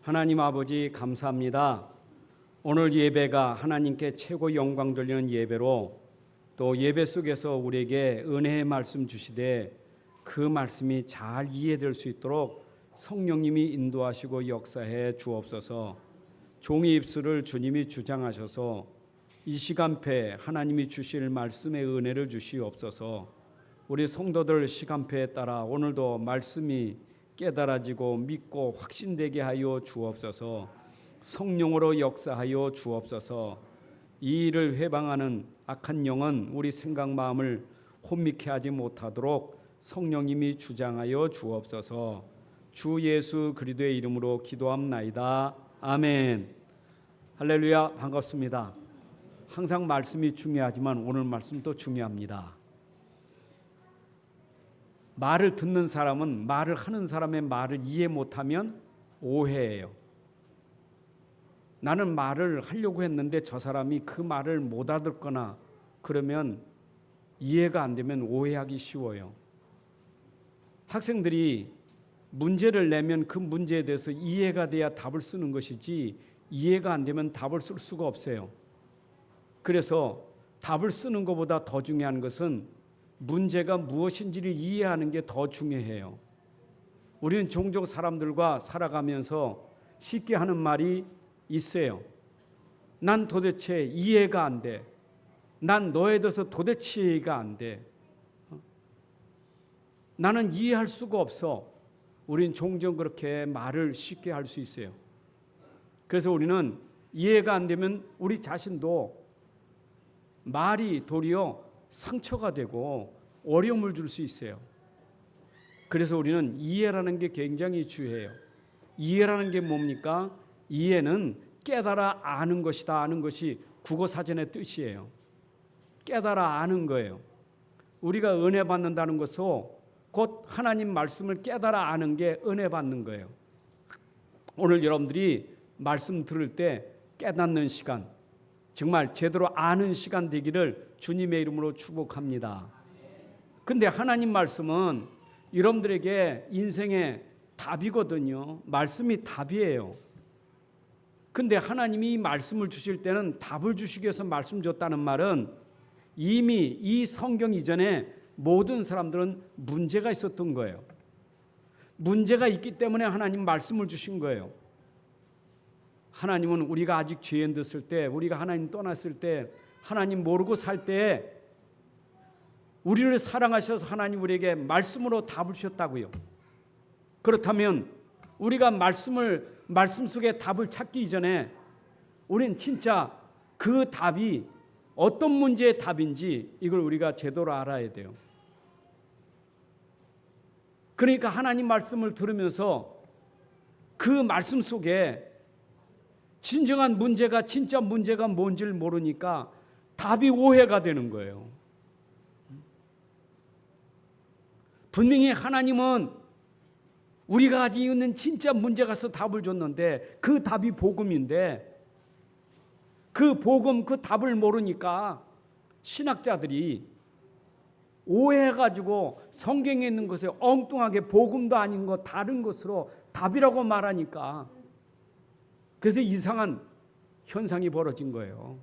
하나님 아버지 감사합니다. 오늘 예배가 하나님께 최고 영광 돌리는 예배로 또 예배 속에서 우리에게 은혜의 말씀 주시되 그 말씀이 잘 이해될 수 있도록 성령님이 인도하시고 역사해 주옵소서. 종의 입술을 주님이 주장하셔서 이 시간표에 하나님이 주실 말씀의 은혜를 주시옵소서. 우리 성도들 시간표에 따라 오늘도 말씀이 깨달아지고 믿고 확신되게 하여 주옵소서. 성령으로 역사하여 주옵소서. 이 일을 회방하는 악한 영은 우리 생각 마음을 혼미케 하지 못하도록 성령님이 주장하여 주옵소서. 주 예수 그리스도의 이름으로 기도합나이다. 아멘. 할렐루야. 반갑습니다. 항상 말씀이 중요하지만 오늘 말씀도 중요합니다. 말을 듣는 사람은 말을 하는 사람의 말을 이해 못하면 오해해요. 나는 말을 하려고 했는데 저 사람이 그 말을 못 알아듣거나 그러면 이해가 안 되면 오해하기 쉬워요. 학생들이 문제를 내면 그 문제에 대해서 이해가 돼야 답을 쓰는 것이지 이해가 안 되면 답을 쓸 수가 없어요. 그래서 답을 쓰는 것보다 더 중요한 것은 문제가 무엇인지를 이해하는 게 더 중요해요. 우리는 종종 사람들과 살아가면서 쉽게 하는 말이 있어요. 난 도대체 이해가 안 돼. 난 너에 대해서 도대체 이해가 안 돼. 나는 이해할 수가 없어. 우린 종종 그렇게 말을 쉽게 할 수 있어요. 그래서 우리는 이해가 안 되면 우리 자신도 말이 도리어 상처가 되고 어려움을 줄 수 있어요. 그래서 우리는 이해라는 게 굉장히 중요해요. 이해라는 게 뭡니까? 이해는 깨달아 아는 것이다. 아는 것이 국어사전의 뜻이에요. 깨달아 아는 거예요. 우리가 은혜 받는다는 것은 곧 하나님 말씀을 깨달아 아는 게 은혜 받는 거예요. 오늘 여러분들이 말씀 들을 때 깨닫는 시간, 정말 제대로 아는 시간 되기를 주님의 이름으로 축복합니다. 근데 하나님 말씀은 여러분들에게 인생의 답이거든요. 말씀이 답이에요. 근데 하나님이 이 말씀을 주실 때는 답을 주시기 위해서 말씀 줬다는 말은 이미 이 성경 이전에 모든 사람들은 문제가 있었던 거예요. 문제가 있기 때문에 하나님 말씀을 주신 거예요. 하나님은 우리가 아직 죄인 됐을 때, 우리가 하나님 떠났을 때, 하나님 모르고 살 때 우리를 사랑하셔서 하나님 우리에게 말씀으로 답을 주셨다고요. 그렇다면 우리가 말씀 속에 답을 찾기 이전에 우리는 진짜 그 답이 어떤 문제의 답인지 이걸 우리가 제대로 알아야 돼요. 그러니까 하나님 말씀을 들으면서 그 말씀 속에 진정한 문제가 진짜 문제가 뭔지를 모르니까 답이 오해가 되는 거예요. 분명히 하나님은 우리가 가지고 있는 진짜 문제 가서 답을 줬는데 그 답이 복음인데 그 복음 그 답을 모르니까 신학자들이 오해해가지고 성경에 있는 것에 엉뚱하게 복음도 아닌 것 다른 것으로 답이라고 말하니까 그래서 이상한 현상이 벌어진 거예요.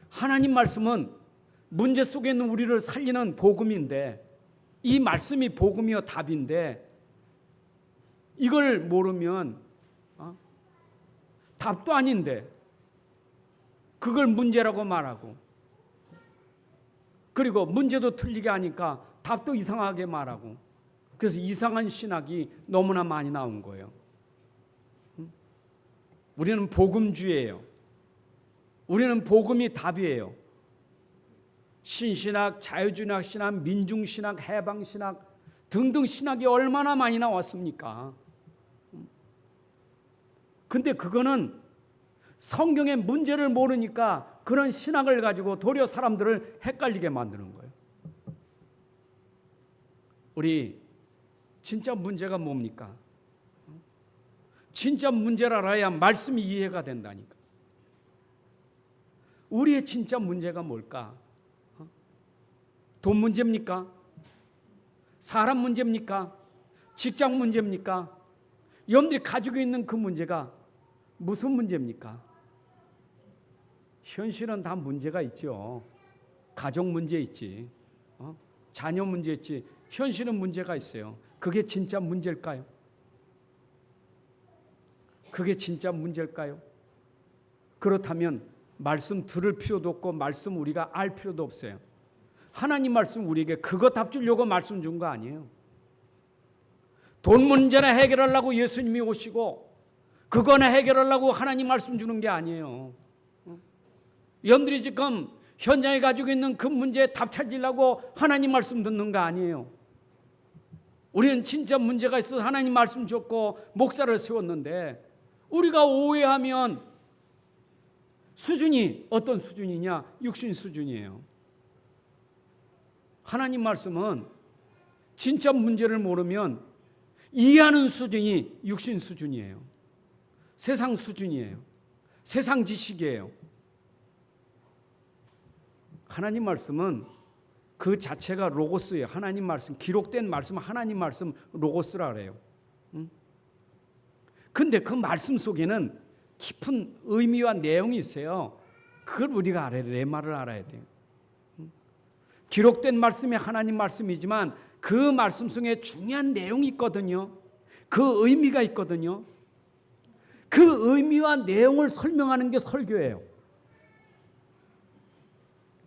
하나님 말씀은 문제 속에 있는 우리를 살리는 복음인데 이 말씀이 복음이요 답인데 이걸 모르면 답도 아닌데 그걸 문제라고 말하고 그리고 문제도 틀리게 하니까 답도 이상하게 말하고 그래서 이상한 신학이 너무나 많이 나온 거예요. 우리는 복음주의예요. 우리는 복음이 답이에요. 신신학, 자유주의학 신학, 민중신학, 해방신학 등등 신학이 얼마나 많이 나왔습니까? 근데 그거는 성경의 문제를 모르니까 그런 신학을 가지고 도리어 사람들을 헷갈리게 만드는 거예요. 우리 진짜 문제가 뭡니까? 진짜 문제를 알아야 말씀이 이해가 된다니까. 우리의 진짜 문제가 뭘까? 돈 문제입니까? 사람 문제입니까? 직장 문제입니까? 여러분들이 가지고 있는 그 문제가 무슨 문제입니까? 현실은 다 문제가 있죠. 가족 문제 있지, 자녀 문제 있지. 현실은 문제가 있어요. 그게 진짜 문제일까요? 그게 진짜 문제일까요? 그렇다면 말씀 들을 필요도 없고 말씀 우리가 알 필요도 없어요. 하나님 말씀 우리에게 그거 답 주려고 말씀 준 거 아니에요. 돈 문제나 해결하려고 예수님이 오시고 그거나 해결하려고 하나님 말씀 주는 게 아니에요. 여러분들이 지금 현장에 가지고 있는 그 문제에 답 찾으려고 하나님 말씀 듣는 거 아니에요. 우리는 진짜 문제가 있어서 하나님 말씀 줬고 목사를 세웠는데 우리가 오해하면 수준이 어떤 수준이냐? 육신 수준이에요. 하나님 말씀은 진짜 문제를 모르면 이해하는 수준이 육신 수준이에요. 세상 수준이에요. 세상 지식이에요. 하나님 말씀은 그 자체가 로고스예요. 하나님 말씀, 기록된 말씀은 하나님 말씀 로고스라 그래요. 근데 그 말씀 속에는 깊은 의미와 내용이 있어요. 그걸 우리가 알아야 돼요. 레마를 알아야 돼요. 기록된 말씀이 하나님 말씀이지만 그 말씀 속에 중요한 내용이 있거든요. 그 의미가 있거든요. 그 의미와 내용을 설명하는 게 설교예요.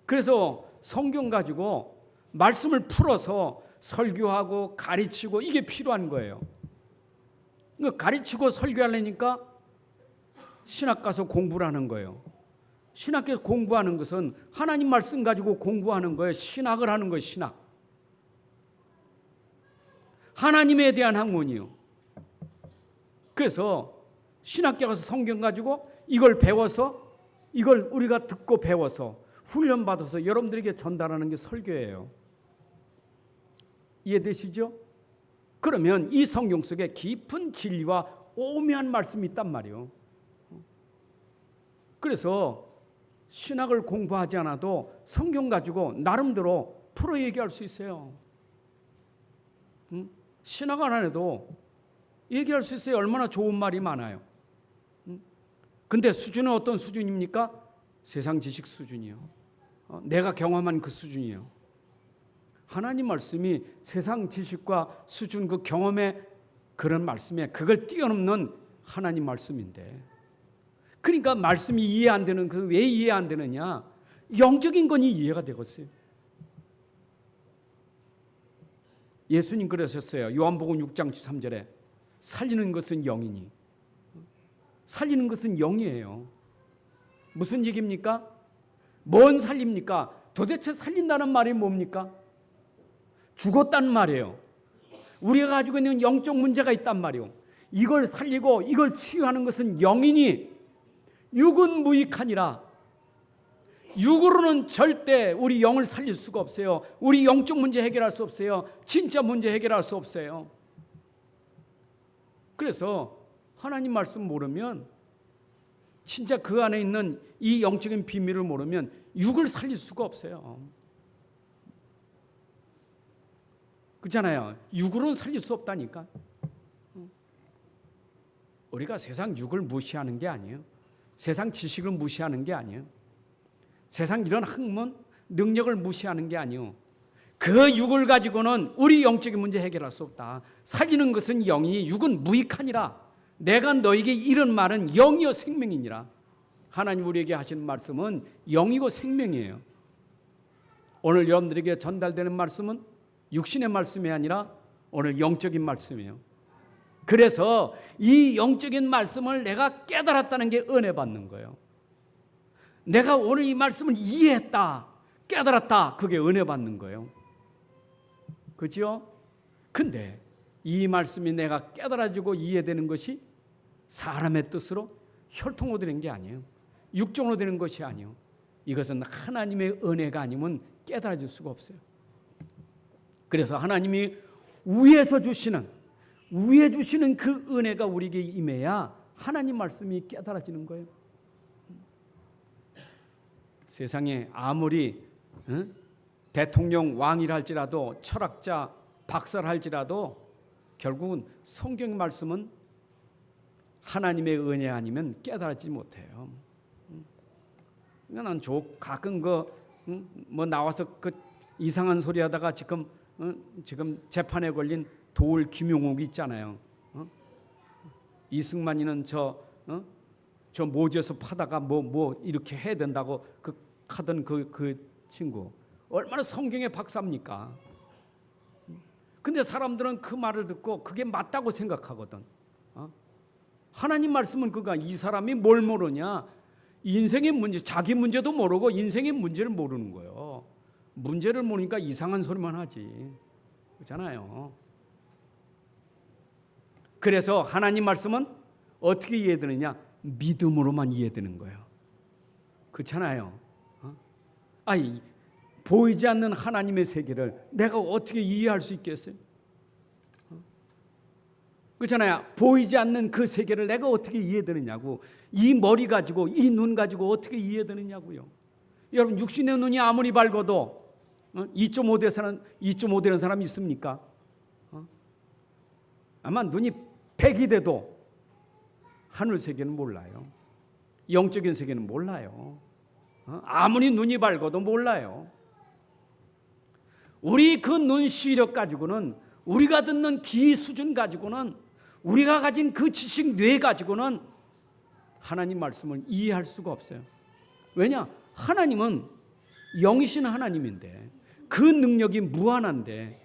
그래서 성경 가지고 말씀을 풀어서 설교하고 가르치고 이게 필요한 거예요. 가르치고 설교하려니까 신학 가서 공부를 하는 거예요. 신학에서 공부하는 것은 하나님 말씀 가지고 공부하는 거예요. 신학을 하는 거예요. 신학. 하나님에 대한 학문이요. 그래서 신학교 가서 성경 가지고 이걸 배워서 이걸 우리가 듣고 배워서 훈련받아서 여러분들에게 전달하는 게 설교예요. 이해되시죠? 그러면 이 성경 속에 깊은 진리와 오묘한 말씀이 있단 말이에요. 그래서 신학을 공부하지 않아도 성경 가지고 나름대로 풀어 얘기할 수 있어요. 신학 안 해도 얘기할 수 있어요. 얼마나 좋은 말이 많아요. 근데 수준은 어떤 수준입니까? 세상 지식 수준이요. 내가 경험한 그 수준이요. 하나님 말씀이 세상 지식과 수준 그 경험의 그런 말씀에 그걸 뛰어넘는 하나님 말씀인데, 그러니까 말씀이 이해 안 되는 그 왜 이해 안 되느냐? 영적인 거니 이해가 되겠어요. 예수님 그러셨어요. 요한복음 6장 3절에 살리는 것은 영이니, 살리는 것은 영이에요. 무슨 얘기입니까? 뭔 살립니까? 도대체 살린다는 말이 뭡니까? 죽었다는 말이에요. 우리가 가지고 있는 영적 문제가 있단 말이에요. 이걸 살리고 이걸 치유하는 것은 영이니 육은 무익하니라. 육으로는 절대 우리 영을 살릴 수가 없어요. 우리 영적 문제 해결할 수 없어요. 진짜 문제 해결할 수 없어요. 그래서 하나님 말씀 모르면, 진짜 그 안에 있는 이 영적인 비밀을 모르면 육을 살릴 수가 없어요. 그렇잖아요. 육으로는 살릴 수 없다니까. 우리가 세상 육을 무시하는 게 아니에요. 세상 지식을 무시하는 게 아니에요. 세상 이런 학문, 능력을 무시하는 게 아니에요. 그 육을 가지고는 우리 영적인 문제 해결할 수 없다. 살리는 것은 영이, 육은 무익하니라. 내가 너에게 이런 말은 영이요 생명이니라. 하나님 우리에게 하시는 말씀은 영이고 생명이에요. 오늘 여러분들에게 전달되는 말씀은 육신의 말씀이 아니라 오늘 영적인 말씀이에요. 그래서 이 영적인 말씀을 내가 깨달았다는 게 은혜 받는 거예요. 내가 오늘 이 말씀을 이해했다, 깨달았다, 그게 은혜 받는 거예요. 그렇죠? 근데 이 말씀이 내가 깨달아지고 이해되는 것이 사람의 뜻으로 혈통으로 되는 게 아니에요. 육정으로 되는 것이 아니에요. 이것은 하나님의 은혜가 아니면 깨달아질 수가 없어요. 그래서 하나님이 위에서 주시는, 위에 주시는 그 은혜가 우리에게 임해야 하나님 말씀이 깨달아지는 거예요. 세상에 아무리 대통령 왕이라 할지라도, 철학자 박사라 할지라도 결국은 성경 말씀은 하나님의 은혜 아니면 깨달지 못해요. 그러니까 난 가끔 뭐 나와서 그 이상한 소리 하다가 지금 재판에 걸린 도울 김용옥이 있잖아요. 이승만이는 저 모지에서 파다가 뭐 이렇게 해야 된다고 하던 그 친구 얼마나 성경의 박사입니까? 근데 사람들은 그 말을 듣고 그게 맞다고 생각하거든. 하나님 말씀은 이 사람이 뭘 모르냐? 인생의 문제, 자기 문제도 모르고 인생의 문제를 모르는 거예요. 문제를 모르니까 이상한 소리만 하지. 그렇잖아요. 그래서 하나님 말씀은 어떻게 이해되느냐? 믿음으로만 이해되는 거예요. 그렇잖아요. 보이지 않는 하나님의 세계를 내가 어떻게 이해할 수 있겠어요? 그렇잖아요. 보이지 않는 그 세계를 내가 어떻게 이해되느냐고. 이 머리 가지고 이 눈 가지고 어떻게 이해되느냐고요. 여러분 육신의 눈이 아무리 밝아도 2.5 되는 사람이 있습니까? 아마 눈이 100이 돼도 하늘 세계는 몰라요. 영적인 세계는 몰라요. 아무리 눈이 밝아도 몰라요. 우리 그 눈 시력 가지고는, 우리가 듣는 귀 수준 가지고는, 우리가 가진 그 지식 뇌 가지고는 하나님 말씀을 이해할 수가 없어요. 왜냐? 하나님은 영이신 하나님인데 그 능력이 무한한데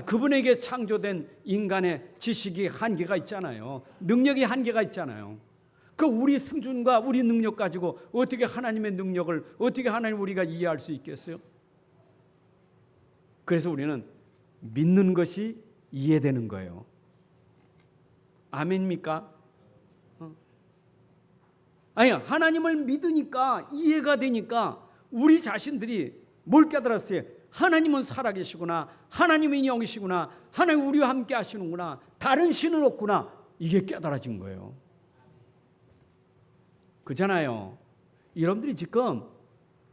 그분에게 창조된 인간의 지식이 한계가 있잖아요. 능력이 한계가 있잖아요. 우리 수준과 우리 능력 가지고 어떻게 하나님의 능력을 어떻게 하나님 우리가 이해할 수 있겠어요? 그래서 우리는 믿는 것이 이해되는 거예요. 아멘입니까? 하나님을 믿으니까 이해가 되니까 우리 자신들이 뭘 깨달았어요? 하나님은 살아계시구나. 하나님이 영이시구나. 하나님 우리와 함께 하시는구나. 다른 신은 없구나. 이게 깨달아진 거예요. 그잖아요. 여러분들이 지금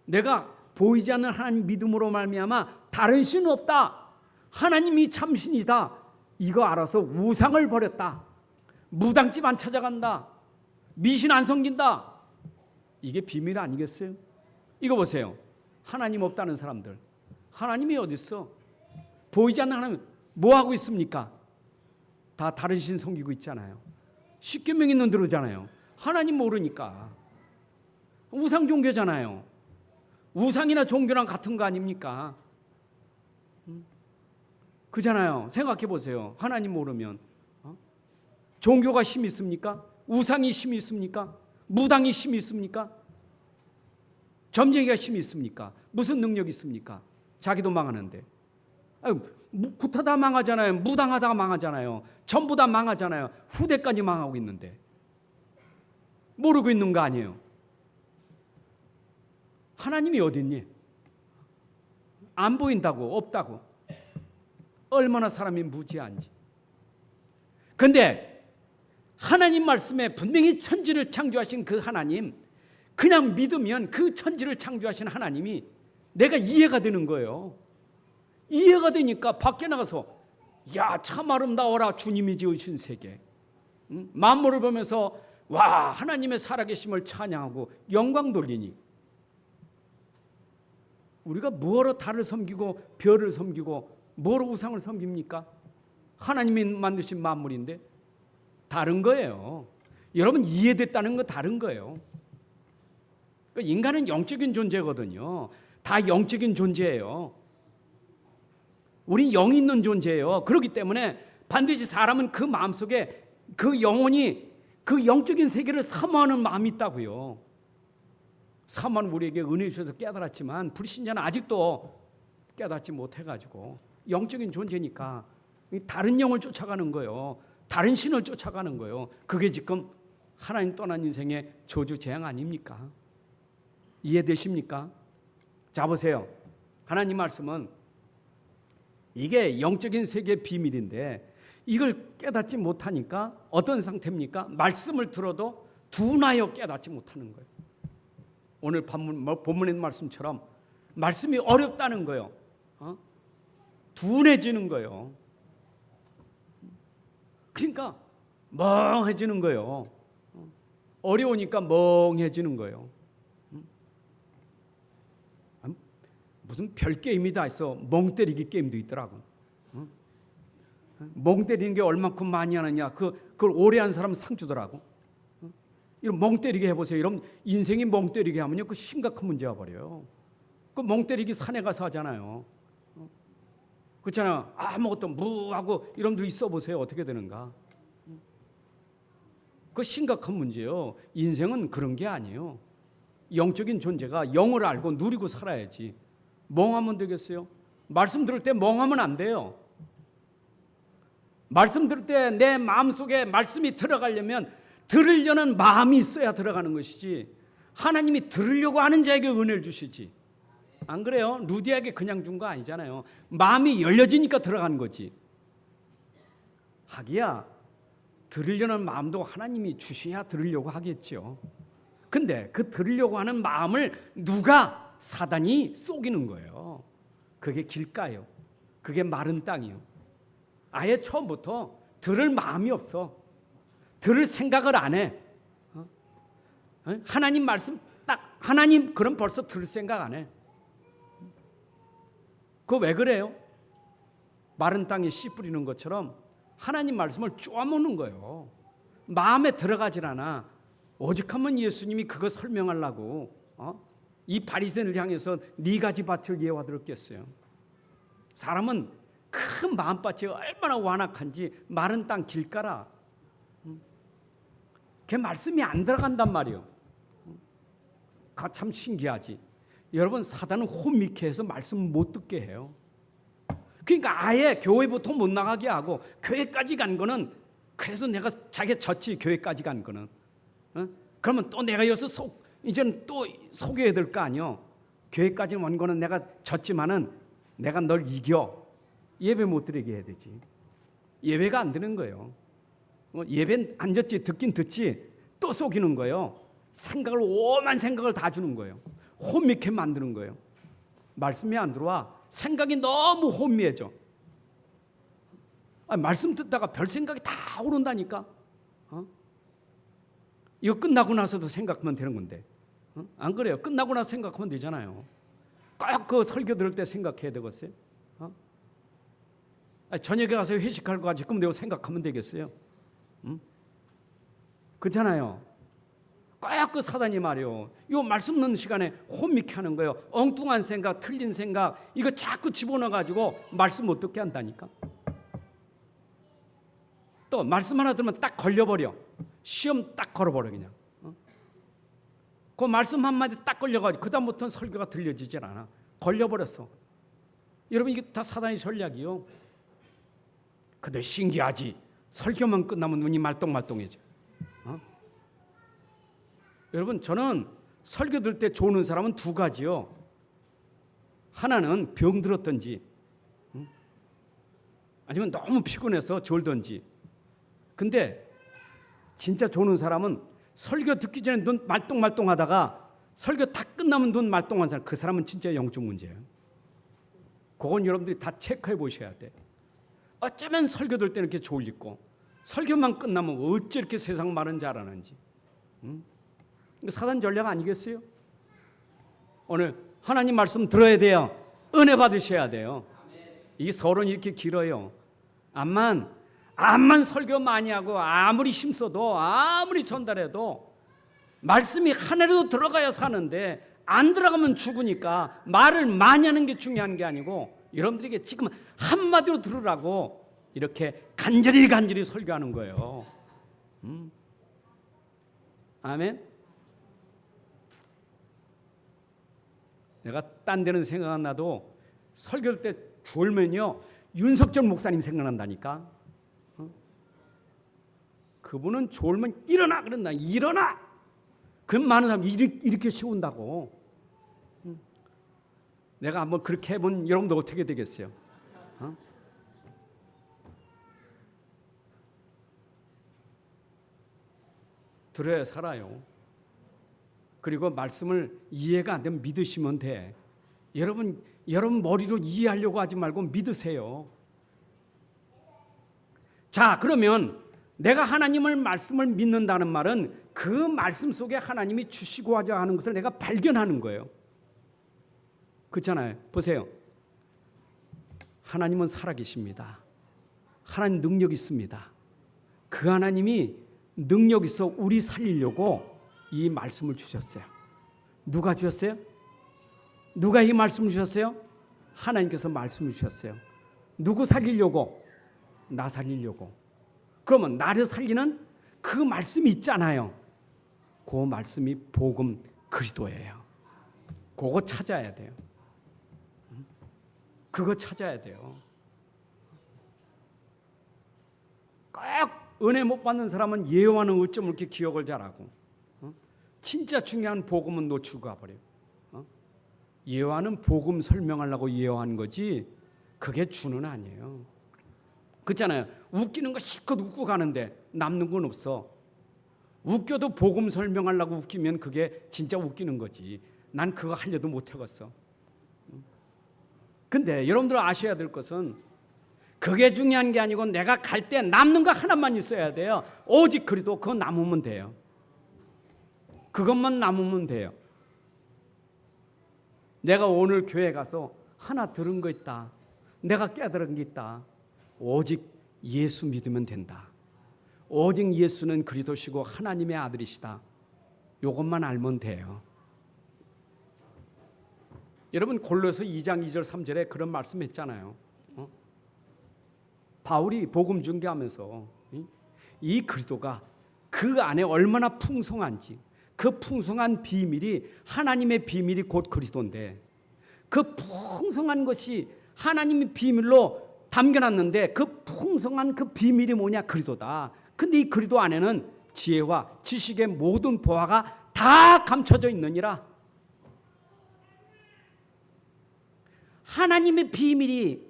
내가 보이지 않는 하나님 믿음으로 말미암아 다른 신은 없다. 하나님이 참신이다. 이거 알아서 우상을 버렸다. 무당집 안 찾아간다. 미신 안 섬긴다. 이게 비밀 아니겠어요? 이거 보세요. 하나님 없다는 사람들. 하나님이 어디 있어? 보이지 않는 하나님 뭐 하고 있습니까? 다 다른 신 섬기고 있잖아요. 십계명 있는 대로잖아요. 하나님 모르니까. 우상 종교잖아요. 우상이나 종교랑 같은 거 아닙니까? 그잖아요. 생각해 보세요. 하나님 모르면 종교가 힘이 있습니까? 우상이 힘이 있습니까? 무당이 힘이 있습니까? 점쟁이가 힘이 있습니까? 무슨 능력이 있습니까? 자기도 망하는데. 굿하다 망하잖아요. 무당하다가 망하잖아요. 전부 다 망하잖아요. 후대까지 망하고 있는데 모르고 있는 거 아니에요. 하나님이 어디 있니? 안 보인다고, 없다고. 얼마나 사람이 무지한지. 근데 하나님 말씀에 분명히 천지를 창조하신 그 하나님, 그냥 믿으면 그 천지를 창조하신 하나님이 내가 이해가 되는 거예요. 이해가 되니까 밖에 나가서 야, 참 아름다워라 주님이 지으신 세계. 만물을 보면서 와, 하나님의 살아계심을 찬양하고 영광 돌리니 우리가 뭐로 달을 섬기고 별을 섬기고 뭐로 우상을 섬깁니까? 하나님이 만드신 만물인데 다른 거예요. 여러분 이해됐다는 거 다른 거예요. 인간은 영적인 존재거든요. 다 영적인 존재예요. 우린 영이 있는 존재예요. 그렇기 때문에 반드시 사람은 그 마음속에 그 영혼이 그 영적인 세계를 사모하는 마음이 있다고요. 사모하는 우리에게 은혜 주셔서 깨달았지만 불신자는 아직도 깨닫지 못해가지고 영적인 존재니까 다른 영을 쫓아가는 거예요. 다른 신을 쫓아가는 거예요. 그게 지금 하나님 떠난 인생의 저주 재앙 아닙니까? 이해되십니까? 자 보세요. 하나님 말씀은 이게 영적인 세계의 비밀인데 이걸 깨닫지 못하니까 어떤 상태입니까? 말씀을 들어도 둔하여 깨닫지 못하는 거예요. 오늘 본문의 말씀처럼 말씀이 어렵다는 거예요. 둔해지는 거예요. 그러니까 멍해지는 거예요. 어려우니까 멍해지는 거예요. 무슨 별 게임이 다 있어. 멍 때리기 게임도 있더라고. 멍 때리는 게 얼마큼 많이 하느냐. 그걸 오래 한 사람은 상 주더라고. 이런 멍 때리게 해보세요. 이런 인생이 멍 때리게 하면요, 그 심각한 문제가 버려요. 그 멍 때리기 산에 가서 하잖아요. 그렇잖아요. 아무것도 무하고 이런들 있어 보세요. 어떻게 되는가. 그 심각한 문제예요. 인생은 그런 게 아니에요. 영적인 존재가 영을 알고 누리고 살아야지. 멍하면 되겠어요? 말씀 들을 때 멍하면 안 돼요. 말씀 들을 때 내 마음속에 말씀이 들어가려면 들으려는 마음이 있어야 들어가는 것이지, 하나님이 들으려고 하는 자에게 은혜를 주시지. 안 그래요? 루디에게 그냥 준 거 아니잖아요. 마음이 열려지니까 들어가는 거지. 하기야 들으려는 마음도 하나님이 주셔야 들으려고 하겠죠. 근데 그 들으려고 하는 마음을 누가, 사단이 속이는 거예요. 그게 길가요. 그게 마른 땅이요. 아예 처음부터 들을 마음이 없어. 들을 생각을 안 해. 하나님 말씀 딱 하나님, 그럼 벌써 들을 생각 안 해. 그거 왜 그래요? 마른 땅에 씨 뿌리는 것처럼 하나님 말씀을 쪼아먹는 거예요. 마음에 들어가질 않아. 오직하면 예수님이 그거 설명하려고 이 바리새인을 향해서 네 가지 밭을 예화 들었겠어요. 사람은 큰 마음밭이 얼마나 완악한지 마른 땅 길가라. 그 말씀이 안 들어간단 말이에요. 그거 참 신기하지. 여러분, 사단은 혼미케 해서 말씀을 못 듣게 해요. 그러니까 아예 교회부터 못 나가게 하고, 교회까지 간 거는 그래서 내가 자기가 졌지. 교회까지 간 거는 그러면 또 내가 여기서 이제는 또 속여야 될 거 아니요. 교회까지 온 거는 내가 졌지만은 내가 널 이겨. 예배 못 드리게 해야 되지. 예배가 안 되는 거예요. 예배 안 졌지, 듣긴 듣지, 또 속이는 거예요. 생각을, 오만 생각을 다 주는 거예요. 혼미케 만드는 거예요. 말씀이 안 들어와. 생각이 너무 혼미해져. 말씀 듣다가 별 생각이 다 오른다니까. 이거 끝나고 나서도 생각하면 되는 건데. 안 그래요? 끝나고 나서 생각하면 되잖아요. 꼭 그 설교 들을 때 생각해야 되겠어요? 저녁에 가서 회식할 거 지금 내가 생각하면 되겠어요? 그렇잖아요. 꼭 그 사단이 말이요, 이 말씀 듣는 시간에 혼미케 하는 거예요. 엉뚱한 생각, 틀린 생각, 이거 자꾸 집어넣어가지고 말씀 못 듣게 한다니까. 또 말씀 하나 들으면 딱 걸려버려. 시험 딱 걸어버려 그냥. 그 말씀 한마디 딱 걸려가지고 그 다음부터는 설교가 들려지질 않아. 걸려버렸어. 여러분, 이게 다 사단의 전략이요. 근데 신기하지. 설교만 끝나면 눈이 말똥말똥해져. 여러분, 저는 설교 들 때 좋은 사람은 두 가지요. 하나는 병들었든지, 아니면 너무 피곤해서 졸든지. 근데 진짜 좋은 사람은 설교 듣기 전에 눈 말똥말똥하다가 설교 다 끝나면 눈 말똥한 사람, 그 사람은 진짜 영적 문제예요. 그건 여러분들이 다 체크해 보셔야 돼. 어쩌면 설교 들 때는 이렇게 졸리고, 설교만 끝나면 어째 이렇게 세상 말은 잘하는지. 사단 전략 아니겠어요? 오늘 하나님 말씀 들어야 돼요. 은혜 받으셔야 돼요. 이게 서론이 이렇게 길어요. 암만 설교 많이 하고 아무리 힘써도 아무리 전달해도 말씀이 하나라도 들어가야 사는데, 안 들어가면 죽으니까 말을 많이 하는 게 중요한 게 아니고, 여러분들에게 지금 한마디로 들으라고 이렇게 간절히 설교하는 거예요. 아멘. 내가 딴 데는 생각 안 나도 설교할 때 졸면요, 윤석열 목사님 생각난다니까. 그분은 졸면 일어나 그런다. 일어나. 그럼 많은 사람이 이렇게 세운다고. 내가 한번 그렇게 해본 여러분도 어떻게 되겠어요? 들어야 살아요. 그리고 말씀을 이해가 안 되면 믿으시면 돼. 여러분 머리로 이해하려고 하지 말고 믿으세요. 자, 그러면 내가 하나님을 말씀을 믿는다는 말은 그 말씀 속에 하나님이 주시고자 하는 것을 내가 발견하는 거예요. 그렇잖아요. 보세요. 하나님은 살아계십니다. 하나님 능력 있습니다. 그 하나님이 능력 있어 우리 살리려고 이 말씀을 주셨어요. 누가 주셨어요? 누가 이 말씀을 주셨어요? 하나님께서 말씀을 주셨어요. 누구 살리려고? 나 살리려고. 그러면 나를 살리는 그 말씀이 있잖아요. 그 말씀이 복음 그리스도예요. 그거 찾아야 돼요. 그거 찾아야 돼요. 꼭 은혜 못 받는 사람은 예화는 어쩜 이렇게 기억을 잘하고 진짜 중요한 복음은 놓치고 가버려요. 예화는 복음 설명하려고 예화한 거지 그게 주는 아니에요. 그렇잖아요. 웃기는 거 실컷 웃고 가는데 남는 건 없어. 웃겨도 복음 설명하려고 웃기면 그게 진짜 웃기는 거지. 난 그거 하려도 못 해갔어. 근데 여러분들 아셔야 될 것은 그게 중요한 게 아니고 내가 갈 때 남는 거 하나만 있어야 돼요. 오직 그리도 그거 남으면 돼요. 그것만 남으면 돼요. 내가 오늘 교회 가서 하나 들은 거 있다. 내가 깨달은 게 있다. 오직 예수 믿으면 된다. 오직 예수는 그리스도시고 하나님의 아들이시다. 이것만 알면 돼요. 여러분 골로새 2장 2절 3절에 그런 말씀했잖아요. 바울이 복음 전개하면서 이 그리스도가 그 안에 얼마나 풍성한지 그 풍성한 비밀이 하나님의 비밀이 곧 그리스도인데 그 풍성한 것이 하나님의 비밀로 담겨놨는데 그 풍성한 그 비밀이 뭐냐? 그리스도다. 근데 이 그리스도 안에는 지혜와 지식의 모든 보화가 다 감춰져 있느니라. 하나님의 비밀이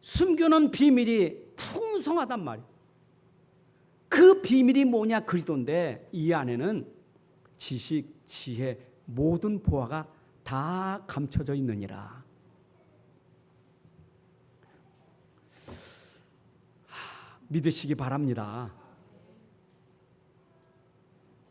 숨겨놓은 비밀이 풍성하단 말이에요. 그 비밀이 뭐냐? 그리스도인데 이 안에는 지식, 지혜, 모든 보화가 다 감춰져 있느니라. 믿으시기 바랍니다.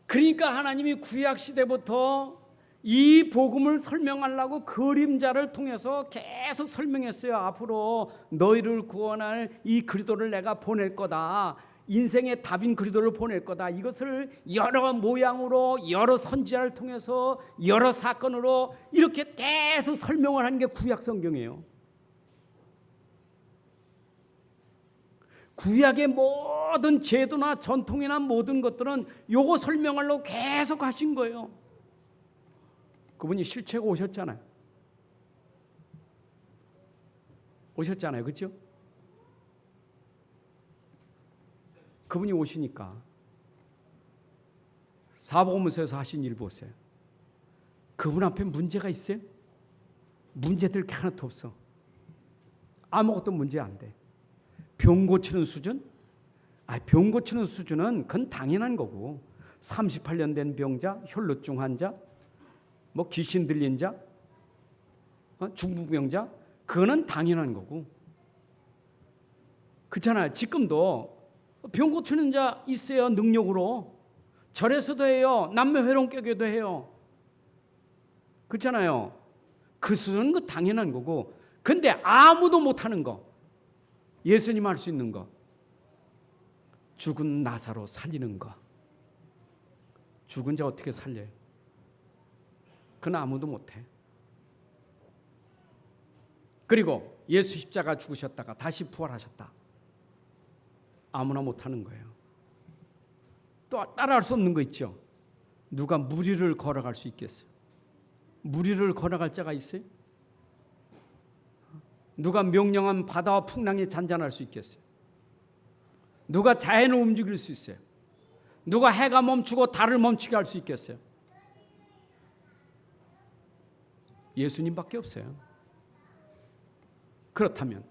그러니까 하나님이 구약 시대부터 이 복음을 설명하려고 그림자를 통해서 계속 설명했어요. 앞으로 너희를 구원할 이 그리스도를 내가 보낼 거다. 인생의 답인 그리스도를 보낼 거다. 이것을 여러 모양으로 여러 선지자를 통해서 여러 사건으로 이렇게 계속 설명을 하는 게 구약 성경이에요. 구약의 모든 제도나 전통이나 모든 것들은 요거 설명하려고 계속 하신 거예요. 그분이 실체가 오셨잖아요. 오셨잖아요. 그렇죠? 그분이 오시니까 사복음서에서 하신 일 보세요. 그분 앞에 문제가 있어요? 문제될 게 하나도 없어. 아무것도 문제 안 돼. 병 고치는 수준? 병 고치는 수준은 그건 당연한 거고 38년 된 병자, 혈루증 환자, 뭐 귀신 들린 자, 중풍병자 그거는 당연한 거고 그렇잖아요. 지금도 병 고치는 자 있어요. 능력으로 절에서도 해요. 남녀회롱격에도 해요. 그렇잖아요. 그 수준은 그 당연한 거고 근데 아무도 못하는 거 예수님 할 수 있는 거 죽은 나사로 살리는 거 죽은 자 어떻게 살려요? 그건 아무도 못해. 그리고 예수 십자가 죽으셨다가 다시 부활하셨다. 아무나 못하는 거예요. 또 따라할 수 없는 거 있죠. 누가 무리를 걸어갈 수 있겠어요? 무리를 걸어갈 자가 있어요? 누가 명령한 바다와 풍랑에 잔잔할 수 있겠어요? 누가 자연을 움직일 수 있어요? 누가 해가 멈추고 달을 멈추게 할 수 있겠어요? 예수님밖에 없어요. 그렇다면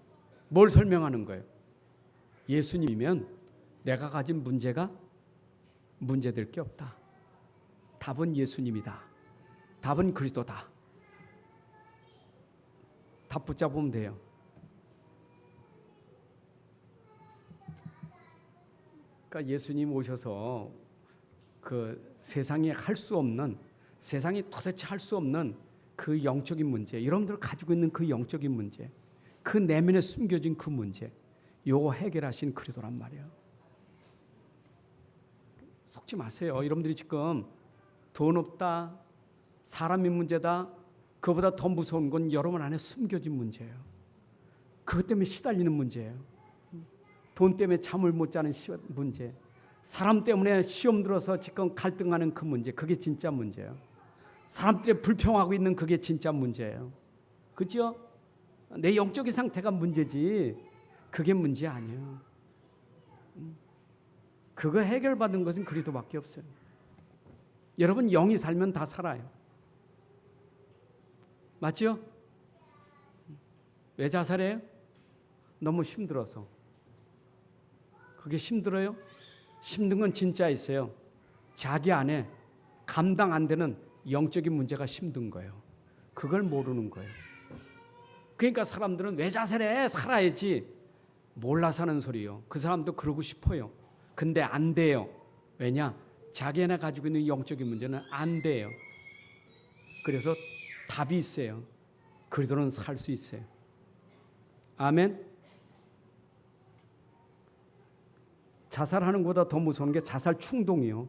뭘 설명하는 거예요? 예수님이면 내가 가진 문제가 문제될 게 없다. 답은 예수님이다. 답은 그리스도다. 답 붙잡으면 돼요. 그러니까 예수님 오셔서 그 세상에 할 수 없는, 세상이 도대체 할 수 없는 그 영적인 문제, 여러분들 가지고 있는 그 영적인 문제, 그 내면에 숨겨진 그 문제, 요거 해결하신 그리스도란 말이에요. 속지 마세요. 여러분들이 지금 돈 없다, 사람의 문제다, 그보다 더 무서운 건 여러분 안에 숨겨진 문제예요. 그것 때문에 시달리는 문제예요. 돈 때문에 잠을 못 자는 문제, 사람 때문에 시험 들어서 지금 갈등하는 그 문제, 그게 진짜 문제예요. 사람들이 불평하고 있는 그게 진짜 문제예요. 그죠? 내 영적인 상태가 문제지 그게 문제 아니에요. 그거 해결받은 것은 그리스도밖에 없어요. 여러분 영이 살면 다 살아요. 맞죠? 왜 자살해요? 너무 힘들어서. 그게 힘들어요? 힘든 건 진짜 있어요. 자기 안에 감당 안 되는 영적인 문제가 힘든 거예요. 그걸 모르는 거예요. 그러니까 사람들은 왜 자살해? 살아야지. 몰라 사는 소리요. 그 사람도 그러고 싶어요. 근데 안 돼요. 왜냐? 자기 안에 가지고 있는 영적인 문제는 안 돼요. 그래서 답이 있어요. 그리스도는 살 수 있어요. 아멘. 자살하는 것보다 더 무서운 게 자살 충동이요.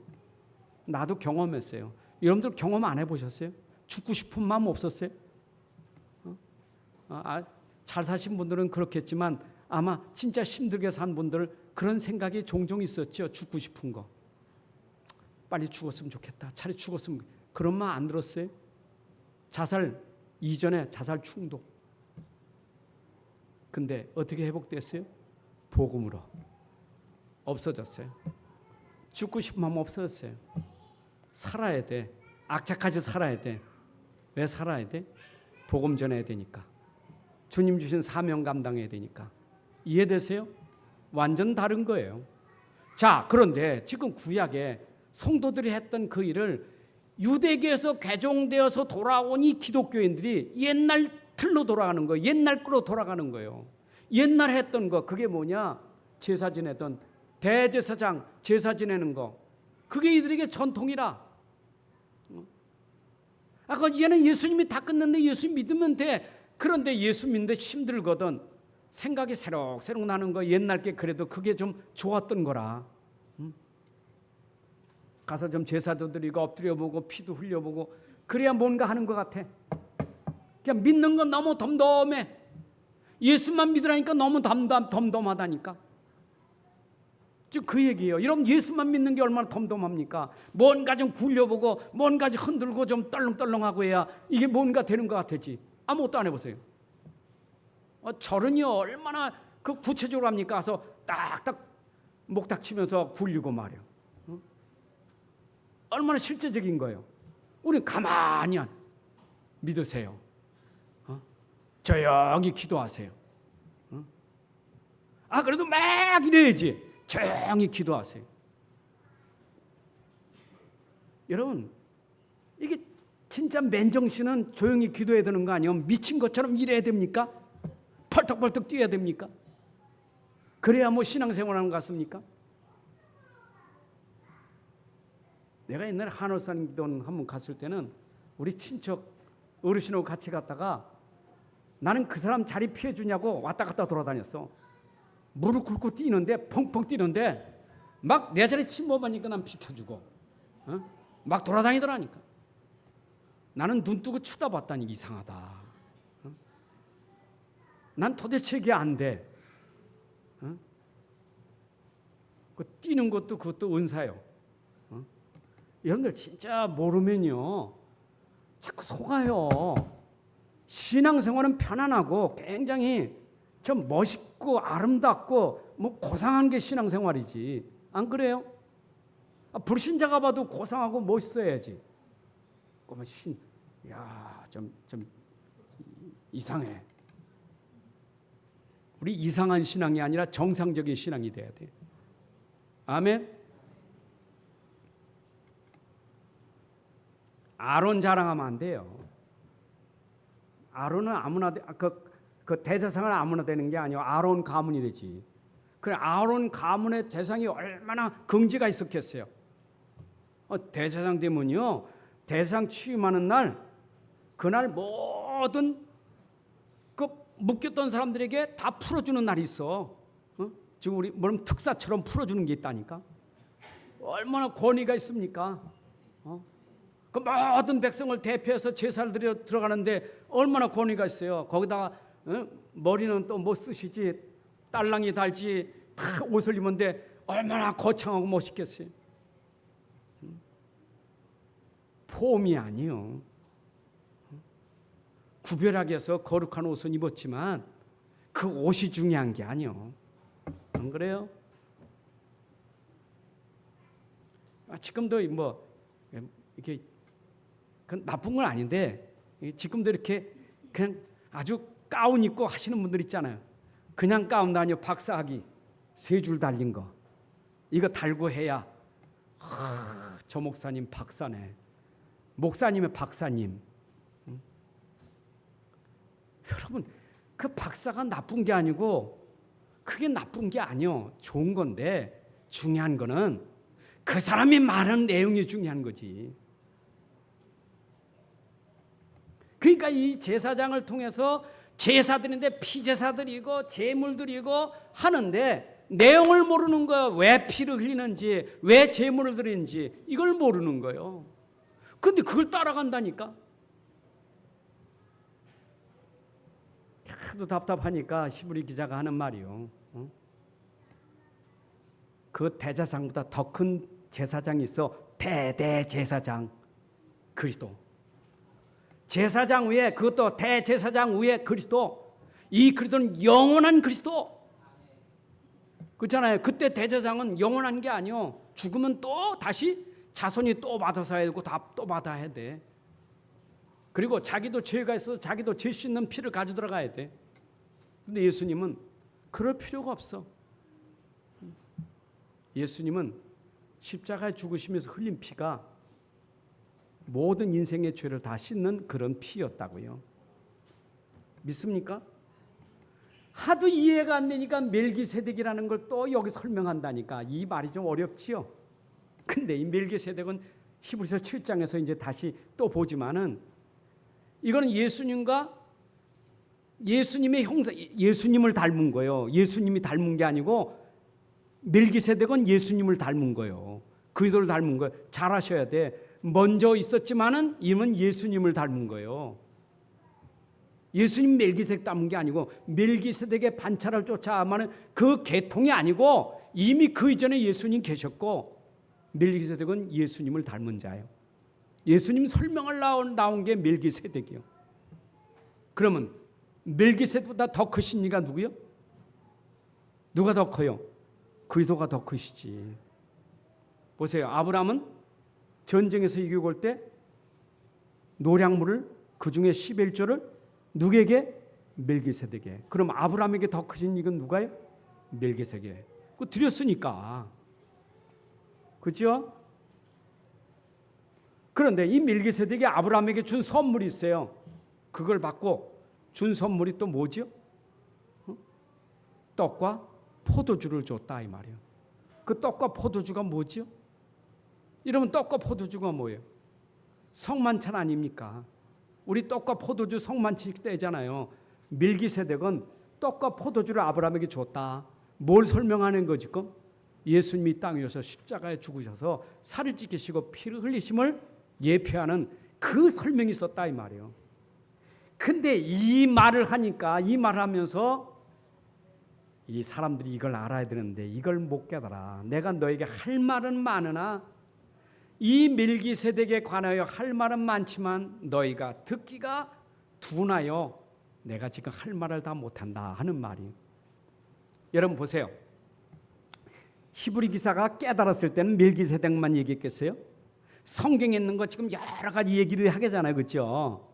나도 경험했어요. 여러분들 경험 안 해보셨어요? 죽고 싶은 마음 없었어요? 잘 사신 분들은 그렇겠지만 아마 진짜 힘들게 산 분들 그런 생각이 종종 있었죠. 죽고 싶은 거. 빨리 죽었으면 좋겠다. 차라리 죽었으면. 그런 말 안 들었어요? 자살 이전에 자살 충동. 근데 어떻게 회복됐어요? 복음으로. 없어졌어요. 죽고 싶은 마음 없어졌어요. 살아야 돼. 악착같이 살아야 돼. 왜 살아야 돼? 복음 전해야 되니까. 주님 주신 사명 감당해야 되니까. 이해되세요? 완전 다른 거예요. 자, 그런데 지금 구약에 성도들이 했던 그 일을 유대교에서 개종되어서 돌아온 이 기독교인들이 옛날 틀로 돌아가는 거예요. 옛날 거로 돌아가는 거예요. 옛날 했던 거 그게 뭐냐? 제사 지내던 대제사장 제사 지내는 거. 그게 이들에게 전통이라. 아까 이제는 예수님이 다 끝났는데 예수 믿으면 돼. 그런데 예수 믿는데 힘들거든. 생각이 새록새록 나는 거. 옛날 게 그래도 그게 좀 좋았던 거라. 가서 좀 제사도 드리고 엎드려보고 피도 흘려보고 그래야 뭔가 하는 것 같아. 그냥 믿는 건 너무 덤덤해. 예수만 믿으라니까 너무 덤덤하다니까. 지금 그 얘기예요. 여러분 예수만 믿는 게 얼마나 덤덤합니까? 뭔가 좀 굴려보고 뭔가 좀 흔들고 좀 떨렁떨렁하고 해야 이게 뭔가 되는 것 같았지. 아무것도 안 해보세요. 절은요 얼마나 그 구체적으로 합니까? 가서 딱딱 목닥 치면서 굴리고 말이요. 얼마나 실제적인 거예요. 우리 가만히 믿으세요. 조용히 기도하세요. 그래도 막 이래야지. 조용히 기도하세요. 여러분 이게 진짜 맨정신은 조용히 기도해야 되는 거 아니에요? 미친 것처럼 일해야 됩니까? 펄떡펄떡 뛰어야 됩니까? 그래야 뭐 신앙생활하는 것 같습니까? 내가 옛날에 한월산 기도원 한번 갔을 때는 우리 친척 어르신하고 같이 갔다가 나는 그 사람 자리 피해 주냐고 왔다 갔다 돌아다녔어. 무릎 꿇고 뛰는데 펑펑 뛰는데 막 내 자리 침범하니까 난 비켜주고 막 돌아다니더라니까. 나는 눈 뜨고 쳐다봤다니 이상하다. 난 도대체 이게 안 돼. 그 뛰는 것도 그것도 은사요. 여러분들 진짜 모르면요 자꾸 속아요. 신앙생활은 편안하고 굉장히 좀 멋있고 아름답고 뭐 고상한 게 신앙생활이지 안 그래요? 불신자가 봐도 고상하고 멋있어야지. 그러면 좀 이상해. 우리 이상한 신앙이 아니라 정상적인 신앙이 돼야 돼. 아멘. 아론 자랑하면 안 돼요. 아론은 아무나 그 대제사장은 아무나 되는 게 아니에요. 아론 가문이 되지. 그래 아론 가문의 대상이 얼마나 긍지가 있었겠어요. 대제사장 되면요, 대상 취임하는 날, 그날 모든 그 묶였던 사람들에게 다 풀어주는 날이 있어. 지금 우리 뭐냐면 특사처럼 풀어주는 게 있다니까. 얼마나 권위가 있습니까? 그 모든 백성을 대표해서 제사를 드려 들어가는데 얼마나 권위가 있어요. 거기다가 머리는 또 뭐 쓰시지, 딸랑이 달지, 다 옷을 입는데 얼마나 거창하고 멋있겠어요. 폼이 아니요. 구별하게 해서 거룩한 옷은 입었지만 그 옷이 중요한 게 아니요. 안 그래요? 지금도 뭐 이게 그건 나쁜 건 아닌데, 지금도 이렇게 그냥 아주 가운 입고 하시는 분들 있잖아요. 그냥 가운도 아니요, 박사학위 3줄 달린 거 이거 달고 해야 저 목사님 박사네, 목사님의 박사님. 여러분, 그 박사가 나쁜 게 아니고 그게 나쁜 게 아니요, 좋은 건데 중요한 거는 그 사람이 말하는 내용이 중요한 거지. 그러니까 이 제사장을 통해서 제사드리는데 피제사드리고 제물드리고 하는데 내용을 모르는 거야. 왜 피를 흘리는지, 왜 제물을 드리는지 이걸 모르는 거예요. 그런데 그걸 따라간다니까. 하도 답답하니까 히브리 기자가 하는 말이요, 그 대제사장보다 더 큰 제사장이 있어. 대제사장 그리스도. 제사장 위에, 그것도 대제사장 위에 그리스도. 이 그리스도는 영원한 그리스도. 그렇잖아요. 그때 대제사장은 영원한 게 아니요, 죽으면 또 다시 자손이 또 받아서 해야 되고 다 또 받아야 돼. 그리고 자기도 죄가 있어서 자기도 죄 씻는 피를 가져 들어가야 돼. 근데 예수님은 그럴 필요가 없어. 예수님은 십자가에 죽으시면서 흘린 피가 모든 인생의 죄를 다 씻는 그런 피였다고요. 믿습니까? 하도 이해가 안 되니까 멜기세덱이라는 걸 또 여기 설명한다니까. 이 말이 좀 어렵지요. 근데 이 멜기세덱은 히브리서 7장에서 이제 다시 또 보지만은 이거는 예수님과 예수님의 형상, 예수님을 닮은 거예요. 예수님이 닮은 게 아니고 멜기세덱은 예수님을 닮은 거예요. 그리스도를 닮은 거예요. 잘 아셔야 돼. 먼저 있었지만은 이는 예수님을 닮은 거예요. 예수님 멜기세덱 닮은 게 아니고 멜기세덱의 반차를 쫓아야만은 그 계통이 아니고 이미 그 이전에 예수님 계셨고 멜기세덱은 예수님을 닮은 자예요. 예수님 설명을 나온 게 멜기세덱이요. 그러면 멜기세덱보다 더 크신 이가 누구요? 누가 더 커요? 그리스도가 더 크시지. 보세요. 아브라함은 전쟁에서 이기고 올 때 노량물을 그 중에 11조를 누구에게? 멜기세덱에. 그럼 아브라함에게 더 크신 이건 누가요? 멜기세덱에. 그 드렸으니까. 그렇죠? 그런데 이 멜기세덱이 아브라함에게 준 선물이 있어요. 그걸 받고 준 선물이 또 뭐죠? 떡과 포도주를 줬다 이 말이에요. 그 떡과 포도주가 뭐죠? 이러면 떡과 포도주가 뭐예요? 성만찬 아닙니까? 우리 떡과 포도주 성만찬 때잖아요. 멜기세덱은 떡과 포도주를 아브라함에게 줬다. 뭘 설명하는 거지? 예수님이 땅 위에서 십자가에 죽으셔서 살을 찢기시고 피를 흘리심을 예표하는 그 설명이 있었다 이 말이에요. 근데 이 말을 하니까, 이 말을 하면서 이 사람들이 이걸 알아야 되는데 이걸 못 깨달아. 내가 너에게 할 말은 많으나 이 멜기세덱에 관하여 할 말은 많지만 너희가 듣기가 둔하여 내가 지금 할 말을 다 못한다 하는 말이. 여러분 보세요. 히브리 기사가 깨달았을 때는 멜기세덱만 얘기했겠어요? 성경에 있는 거 지금 여러 가지 얘기를 하겠잖아요. 그렇죠?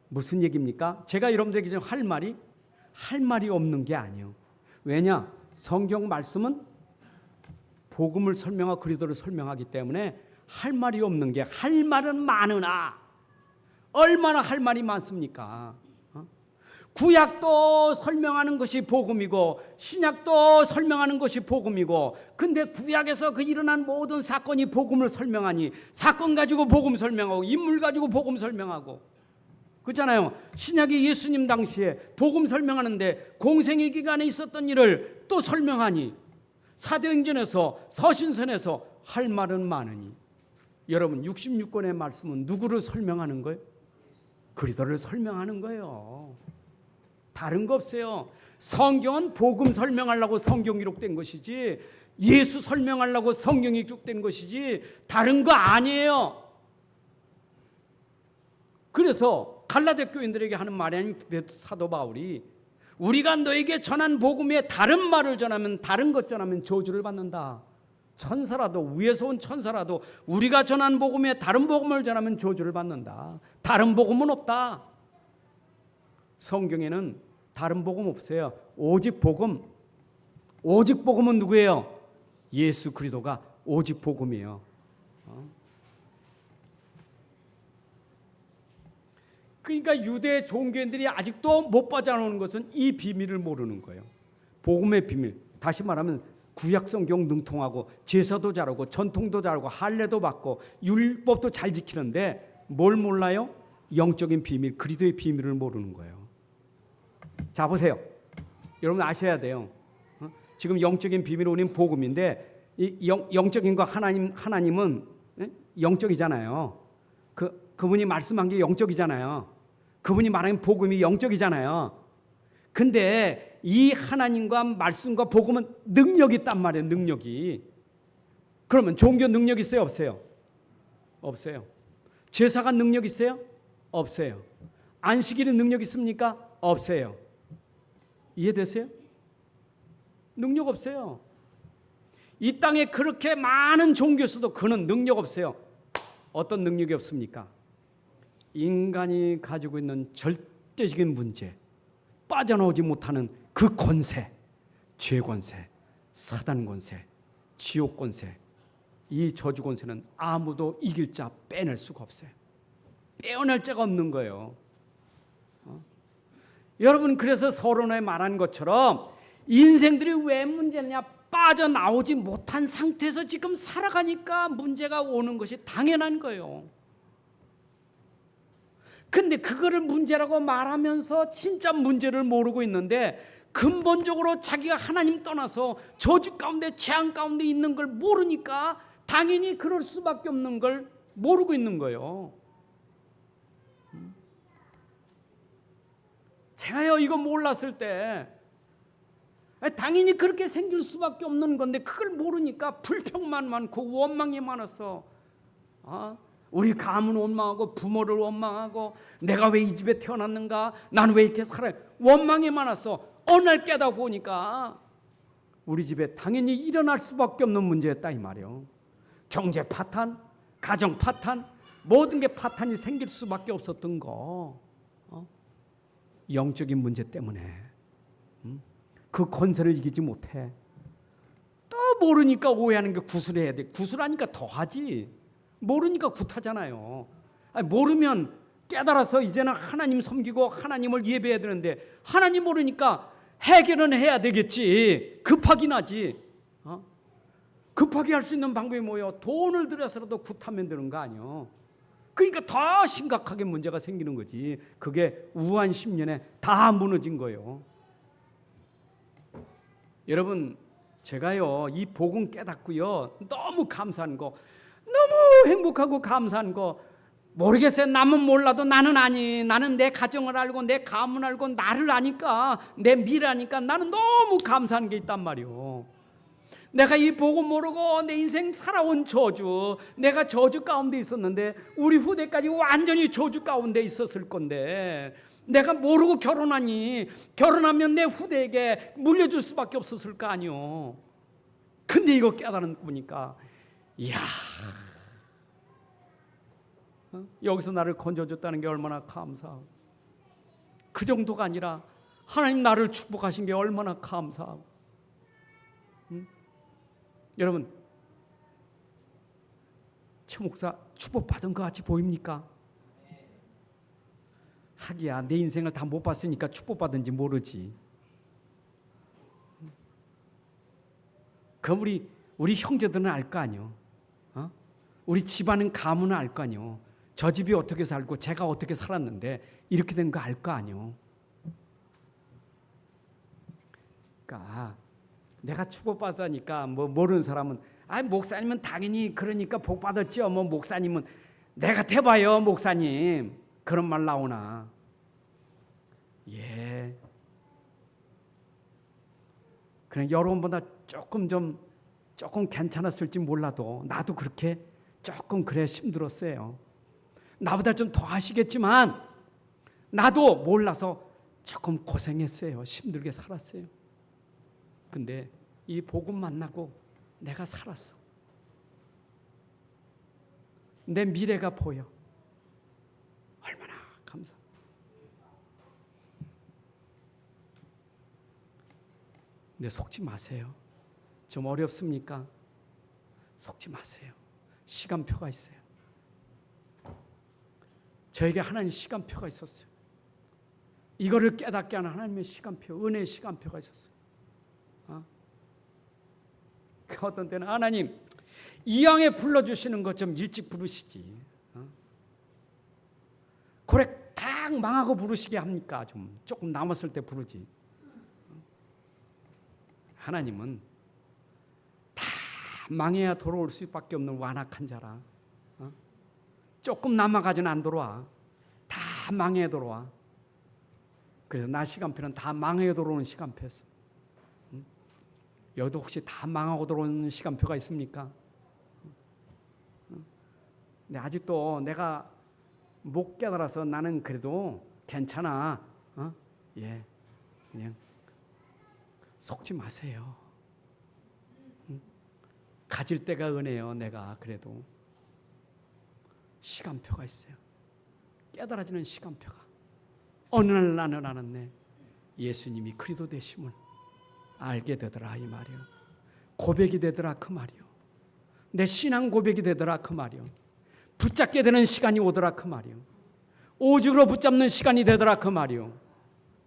무슨 얘기입니까? 제가 여러분들에게 지금 할 말이 없는 게 아니에요. 왜냐? 성경 말씀은 복음을 설명하고 그리스도를 설명하기 때문에 할 말이 없는 게, 할 말은 많으나 얼마나 할 말이 많습니까? 구약도 설명하는 것이 복음이고 신약도 설명하는 것이 복음이고, 근데 구약에서 그 일어난 모든 사건이 복음을 설명하니 사건 가지고 복음 설명하고 인물 가지고 복음 설명하고 그렇잖아요. 신약이 예수님 당시에 복음 설명하는데 공생의 기간에 있었던 일을 또 설명하니 사도행전에서 서신서에서 할 말은 많으니, 여러분 66권의 말씀은 누구를 설명하는 거예요? 그리스도를 설명하는 거예요. 다른 거 없어요. 성경은 복음 설명하려고 성경 기록된 것이지 예수 설명하려고 성경이 기록된 것이지 다른 거 아니에요. 그래서 갈라디아 교인들에게 하는 말이 아닌 사도 바울이, 우리가 너에게 전한 복음에 다른 말을 전하면, 다른 것 전하면 저주를 받는다. 천사라도, 위에서 온 천사라도 우리가 전한 복음에 다른 복음을 전하면 저주를 받는다. 다른 복음은 없다. 성경에는 다른 복음 없어요. 오직 복음. 오직 복음은 누구예요? 예수 그리스도가 오직 복음이에요. 그러니까 유대 종교인들이 아직도 못 빠져나오는 것은 이 비밀을 모르는 거예요. 복음의 비밀. 다시 말하면 구약 성경 능통하고 제사도 잘하고 전통도 잘하고 할례도 받고 율법도 잘 지키는데 뭘 몰라요? 영적인 비밀, 그리스도의 비밀을 모르는 거예요. 자 보세요. 여러분 아셔야 돼요. 지금 영적인 비밀은 우리는 복음인데, 이 영적인 거 하나님은 영적이잖아요. 그분이 말씀한 게 영적이잖아요. 그분이 말하는 복음이 영적이잖아요. 근데 이 하나님과 말씀과 복음은 능력이 있단 말이에요. 능력이. 그러면 종교 능력 있어요? 없어요? 없어요. 제사가 능력 있어요? 없어요. 안식일은 능력 있습니까? 없어요. 이해되세요? 능력 없어요. 이 땅에 그렇게 많은 종교 있어도 그는 능력 없어요. 어떤 능력이 없습니까? 인간이 가지고 있는 절대적인 문제, 빠져나오지 못하는 그 권세, 죄 권세, 사단 권세, 지옥 권세, 이 저주 권세는 아무도 이길 자 빼낼 수가 없어요. 빼어낼 자가 없는 거예요. 여러분, 그래서 서론에 말한 것처럼 인생들이 왜 문제냐, 빠져나오지 못한 상태에서 지금 살아가니까 문제가 오는 것이 당연한 거예요. 근데 그거를 문제라고 말하면서 진짜 문제를 모르고 있는데, 근본적으로 자기가 하나님 떠나서 저주 가운데 재앙 가운데 있는 걸 모르니까 당연히 그럴 수밖에 없는 걸 모르고 있는 거예요. 제가요 이거 몰랐을 때 당연히 그렇게 생길 수밖에 없는 건데 그걸 모르니까 불평만 많고 원망이 많았어. 우리 가문 원망하고 부모를 원망하고 내가 왜 이 집에 태어났는가, 나는 왜 이렇게 살아요, 원망이 많았어. 어느 날 깨다 보니까 우리 집에 당연히 일어날 수밖에 없는 문제였다 이 말이에요. 경제 파탄, 가정 파탄, 모든 게 파탄이 생길 수밖에 없었던 거, 영적인 문제 때문에 그 권세를 이기지 못해. 또 모르니까 오해하는 게 구술해야 돼. 구술하니까 더하지. 모르니까 굿하잖아요. 모르면 깨달아서 이제는 하나님 섬기고 하나님을 예배해야 되는데, 하나님 모르니까 해결은 해야 되겠지. 급하긴 하지. 급하게 할 수 있는 방법이 뭐예요? 돈을 들여서라도 굿하면 되는 거 아니에요. 그러니까 더 심각하게 문제가 생기는 거지. 그게 우한 10년에 다 무너진 거예요. 여러분, 제가요 이 복음 깨닫고요 너무 감사한 거, 너무 행복하고 감사한 거 모르겠어요. 남은 몰라도 나는 아니. 나는 내 가정을 알고 내 가문 알고 나를 아니까, 내 미래 아니까 나는 너무 감사한 게 있단 말이에요. 내가 이 복음 모르고 내 인생 살아온 저주, 내가 저주 가운데 있었는데 우리 후대까지 완전히 저주 가운데 있었을 건데, 내가 모르고 결혼하니 결혼하면 내 후대에게 물려줄 수밖에 없었을 거 아니요. 근데 이거 깨달은 보니까 이야, 여기서 나를 건져줬다는 게 얼마나 감사하고, 그 정도가 아니라 하나님 나를 축복하신 게 얼마나 감사하고. 여러분, 최 목사 축복받은 것 같이 보입니까? 하기야 내 인생을 다 못 봤으니까 축복받은지 모르지. 그럼 우리 형제들은 알 거 아니요. 우리 집안은 가문은 알 거 아니요. 저 집이 어떻게 살고 제가 어떻게 살았는데 이렇게 된 거 알 거 아니요. 그러니까 내가 축복받으니까 뭐 모르는 사람은 목사님은 당연히 그러니까 복 받았죠. 뭐 목사님은 내가 대봐요 목사님 그런 말 나오나. 예. 그냥 여러분보다 조금 괜찮았을지 몰라도 나도 그렇게 조금 그래 힘들었어요. 나보다 좀 더 하시겠지만 나도 몰라서 조금 고생했어요. 힘들게 살았어요. 근데 이 복음 만나고 내가 살았어. 내 미래가 보여. 얼마나 감사. 근데 속지 마세요. 좀 어렵습니까? 속지 마세요. 시간표가 있어요. 저에게 하나님 시간표가 있었어요. 이거를 깨닫게 하는 하나님의 시간표, 은혜의 시간표가 있었어요. 어떤 때는 하나님 이왕에 불러주시는 것 좀 일찍 부르시지. 고래 딱 망하고 부르시게 합니까? 좀 조금 남았을 때 부르지. 하나님은 다 망해야 돌아올 수밖에 없는 완악한 자라. 조금 남아가지는 안 돌아와. 다 망해야 돌아와. 그래서 나 시간표는 다 망해야 돌아오는 시간표였어. 여기도 혹시 다 망하고 들어오는 시간표가 있습니까? 근데 아직도 내가 못 깨달아서 나는 그래도 괜찮아. 예, 그냥 속지 마세요. 가질 때가 은혜요. 내가 그래도 시간표가 있어요. 깨달아지는 시간표가. 어느 날 나는 알았네. 예수님이 그리스도 되심을 알게 되더라 이 말이요. 고백이 되더라 그 말이요. 내 신앙 고백이 되더라 그 말이요. 붙잡게 되는 시간이 오더라 그 말이요. 오직으로 붙잡는 시간이 되더라 그 말이요.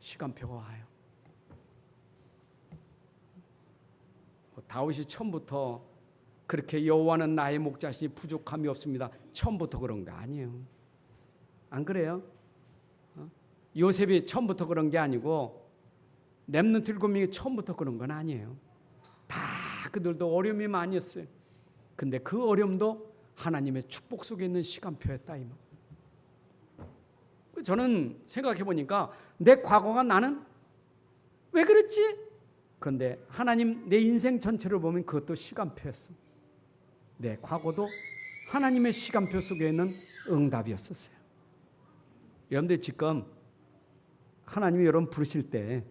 시간표가 와요. 다윗이 처음부터 그렇게 여호와는 나의 목자시니 부족함이 없습니다. 처음부터 그런 거 아니에요. 안 그래요? 요셉이 처음부터 그런 게 아니고 렘넌트 7명이 처음부터 그런 건 아니에요. 다 그들도 어려움이 많이 있어요. 근데 그 어려움도 하나님의 축복 속에 있는 시간표였다 이 말. 저는 생각해 보니까 내 과거가 나는 왜 그랬지? 그런데 하나님 내 인생 전체를 보면 그것도 시간표였어. 내 과거도 하나님의 시간표 속에 있는 응답이었었어요. 여러분들 지금 하나님이 여러분 부르실 때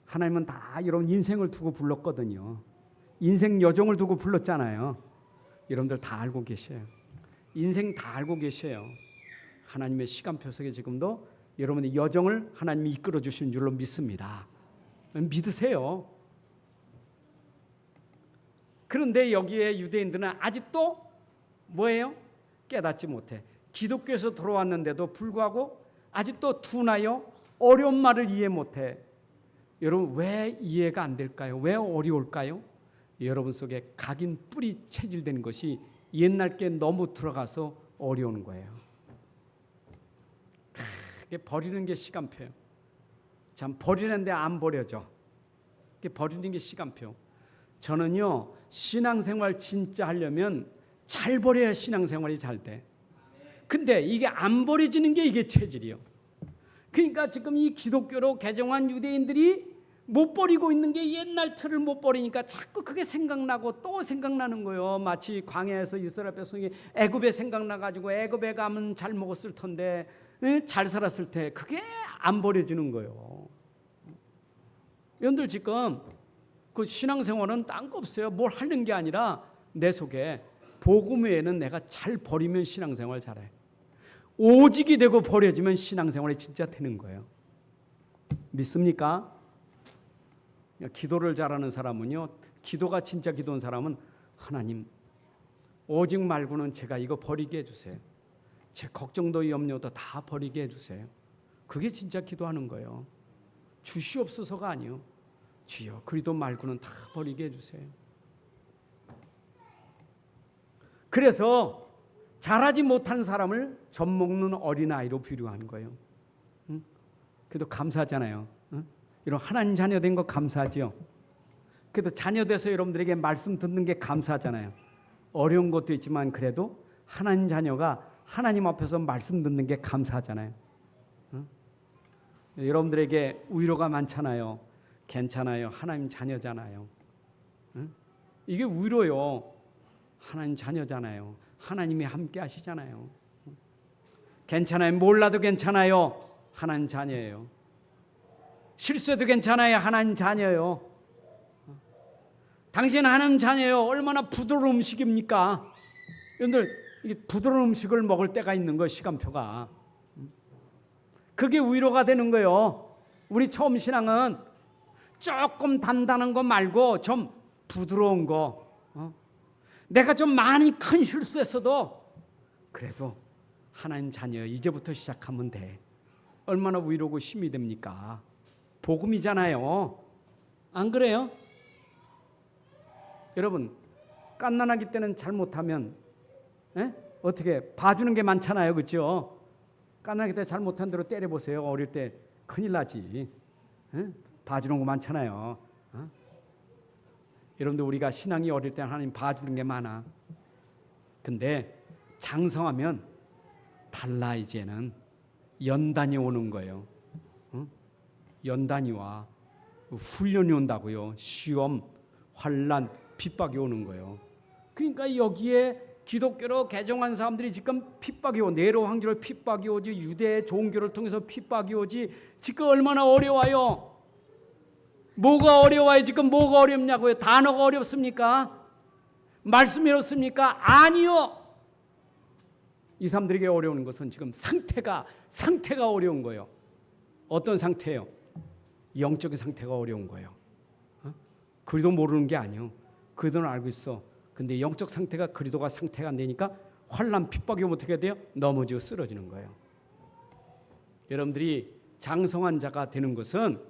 하나님은 다 여러분 인생을 두고 불렀거든요. 인생 여정을 두고 불렀잖아요. 여러분들 다 알고 계셔요. 인생 다 알고 계셔요. 하나님의 시간표 속에 지금도 여러분의 여정을 하나님이 이끌어 주시는 줄로 믿습니다. 믿으세요. 그런데 여기에 유대인들은 아직도 뭐예요? 깨닫지 못해. 기독교에서 들어왔는데도 불구하고 아직도 둔하여 어려운 말을 이해 못해. 여러분 왜 이해가 안 될까요? 왜 어려울까요? 여러분 속에 각인 뿌리 체질된 것이 옛날 게 너무 들어가서 어려운 거예요. 버리는 게 시간표예요. 참 버리는데 안 버려져. 버리는 게 시간표. 저는요 신앙생활 진짜 하려면 잘 버려야 신앙생활이 잘 돼. 근데 이게 안 버려지는 게 이게 체질이요. 그러니까 지금 이 기독교로 개종한 유대인들이 못 버리고 있는 게 옛날 틀을 못 버리니까 자꾸 그게 생각나고 또 생각나는 거예요. 마치 광야에서 이스라엘 백성이 애굽에 생각나가지고 애굽에 가면 잘 먹었을 텐데 잘 살았을 때 그게 안 버려지는 거예요. 여러분들 지금 그 신앙생활은 딴 거 없어요. 뭘 하는 게 아니라 내 속에 복음 외에는 내가 잘 버리면 신앙생활 잘해. 오직이 되고 버려지면 신앙생활이 진짜 되는 거예요. 믿습니까? 기도를 잘하는 사람은요, 기도가 진짜 기도한 사람은 하나님 오직 말고는 제가 이거 버리게 해주세요. 제 걱정도 염려도 다 버리게 해주세요. 그게 진짜 기도하는 거예요. 주시옵소서가 아니요. 주여 그리도 말고는 다 버리게 해주세요. 그래서 자라지 못한 사람을 젖먹는 어린아이로 비유하는 거예요. 그래도 감사하잖아요. 이런 하나님 자녀 된 거 감사하지요. 그래도 자녀 돼서 여러분들에게 말씀 듣는 게 감사하잖아요. 어려운 것도 있지만 그래도 하나님 자녀가 하나님 앞에서 말씀 듣는 게 감사하잖아요. 여러분들에게 위로가 많잖아요. 괜찮아요. 하나님 자녀잖아요. 이게 위로요. 하나님 자녀잖아요. 하나님이 함께 하시잖아요. 괜찮아요. 몰라도 괜찮아요. 하나님 자녀예요. 실수해도 괜찮아요. 하나님 자녀예요. 당신은 하나님 자녀예요. 얼마나 부드러운 음식입니까? 여러분들 부드러운 음식을 먹을 때가 있는 거예요. 시간표가. 그게 위로가 되는 거예요. 우리 처음 신앙은 조금 단단한 거 말고 좀 부드러운 거. 내가 좀 많이 큰 실수했어도 그래도 하나님 자녀 이제부터 시작하면 돼. 얼마나 위로고 힘이 됩니까? 복음이잖아요. 안 그래요? 여러분 갓난아기 때는 잘못하면 어떻게 봐주는 게 많잖아요. 그렇죠? 갓난아기 때 잘못한 대로 때려보세요. 어릴 때 큰일 나지. 봐주는 거 많잖아요. 여러분들 우리가 신앙이 어릴 때 하나님 봐주는 게 많아. 근데 장성하면 달라. 이제는 연단이 오는 거예요. 연단이 와. 훈련이 온다고요. 시험, 환난, 핍박이 오는 거예요. 그러니까 여기에 기독교로 개종한 사람들이 지금 핍박이 오고 네로 황제로 핍박이 오지 유대 종교를 통해서 핍박이 오지 지금 얼마나 어려워요. 뭐가 어려워요? 지금 뭐가 어렵냐고요? 단어가 어렵습니까? 말씀이 어렵습니까? 아니요. 이 사람들에게 어려운 것은 지금 상태가 어려운 거예요. 어떤 상태예요? 영적인 상태가 어려운 거예요. 그리도 모르는 게 아니에요. 그리도는 알고 있어. 근데 영적 상태가 그리도가 상태가 안 되니까 환난 핍박이 오면 어떻게 돼요? 넘어지고 쓰러지는 거예요. 여러분들이 장성한 자가 되는 것은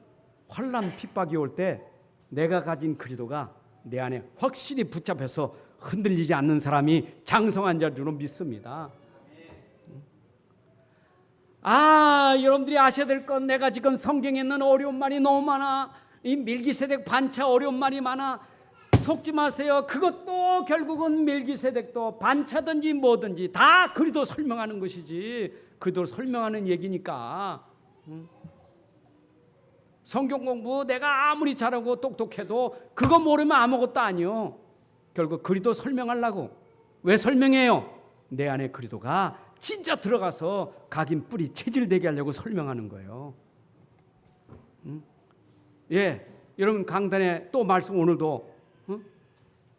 환난 핍박이 올 때 내가 가진 그리도가 내 안에 확실히 붙잡혀서 흔들리지 않는 사람이 장성한 자인 줄 믿습니다. 여러분들이 아셔야 될 건 내가 지금 성경에 있는 어려운 말이 너무 많아. 이 멜기세덱 반차 어려운 말이 많아. 속지 마세요. 그것도 결국은 멜기세덱도 반차든지 뭐든지 다 그리도 설명하는 것이지. 그리도 설명하는 얘기니까. 성경 공부 내가 아무리 잘하고 똑똑해도 그거 모르면 아무것도 아니요. 결국 그리도 설명하려고. 왜 설명해요? 내 안에 그리도가 진짜 들어가서 각인 뿌리 체질되게 하려고 설명하는 거예요. 예, 여러분 강단에 또 말씀 오늘도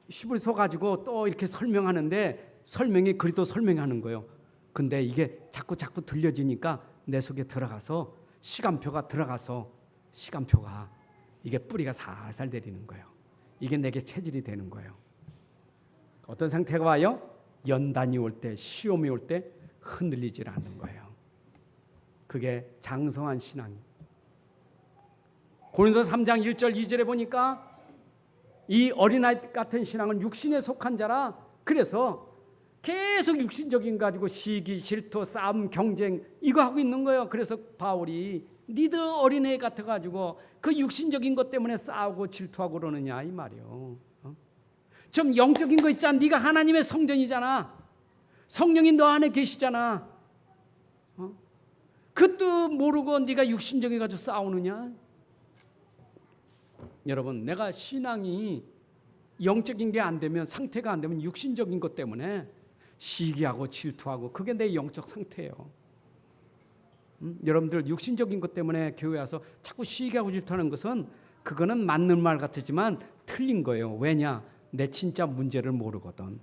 슈브리 서 가지고 또 이렇게 설명하는데 설명이 그리도 설명하는 거예요. 근데 이게 자꾸 들려지니까 내 속에 들어가서 시간표가 들어가서 시간표가 이게 뿌리가 살살 내리는 거예요. 이게 내게 체질이 되는 거예요. 어떤 상태가 와요? 연단이 올 때, 시험이 올 때 흔들리질 않는 거예요. 그게 장성한 신앙이에요. 고린도서 3장 1절 2절에 보니까 이 어린아이 같은 신앙은 육신에 속한 자라. 그래서 계속 육신적인 가지고 시기, 질투, 싸움, 경쟁 이거 하고 있는 거예요. 그래서 바울이 니들 어린애 같아가지고 그 육신적인 것 때문에 싸우고 질투하고 그러느냐 이 말이요. 좀 영적인 거 있잖아. 네가 하나님의 성전이잖아. 성령이 너 안에 계시잖아. 그것도 모르고 네가 육신적인 가지고 싸우느냐. 여러분 내가 신앙이 영적인 게 안 되면 상태가 안 되면 육신적인 것 때문에 시기하고 질투하고 그게 내 영적 상태예요. 여러분들 육신적인 것 때문에 교회 와서 자꾸 시기하고 질투하는 것은 그거는 맞는 말 같지만 틀린 거예요. 왜냐? 내 진짜 문제를 모르거든.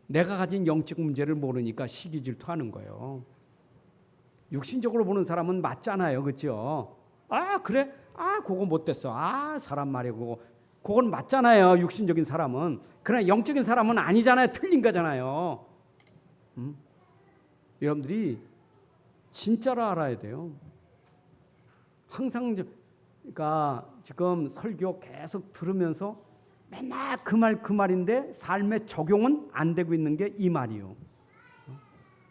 내가 가진 영적 문제를 모르니까 시기 질투하는 거예요. 육신적으로 보는 사람은 맞잖아요. 그렇죠? 그래? 그거 못됐어. 사람 말이고 그건 맞잖아요. 육신적인 사람은. 그러나 영적인 사람은 아니잖아요. 틀린 거잖아요. 여러분들이 진짜로 알아야 돼요. 항상 그러니까 지금 설교 계속 들으면서 맨날 그 말인데 삶에 적용은 안 되고 있는 게 이 말이요.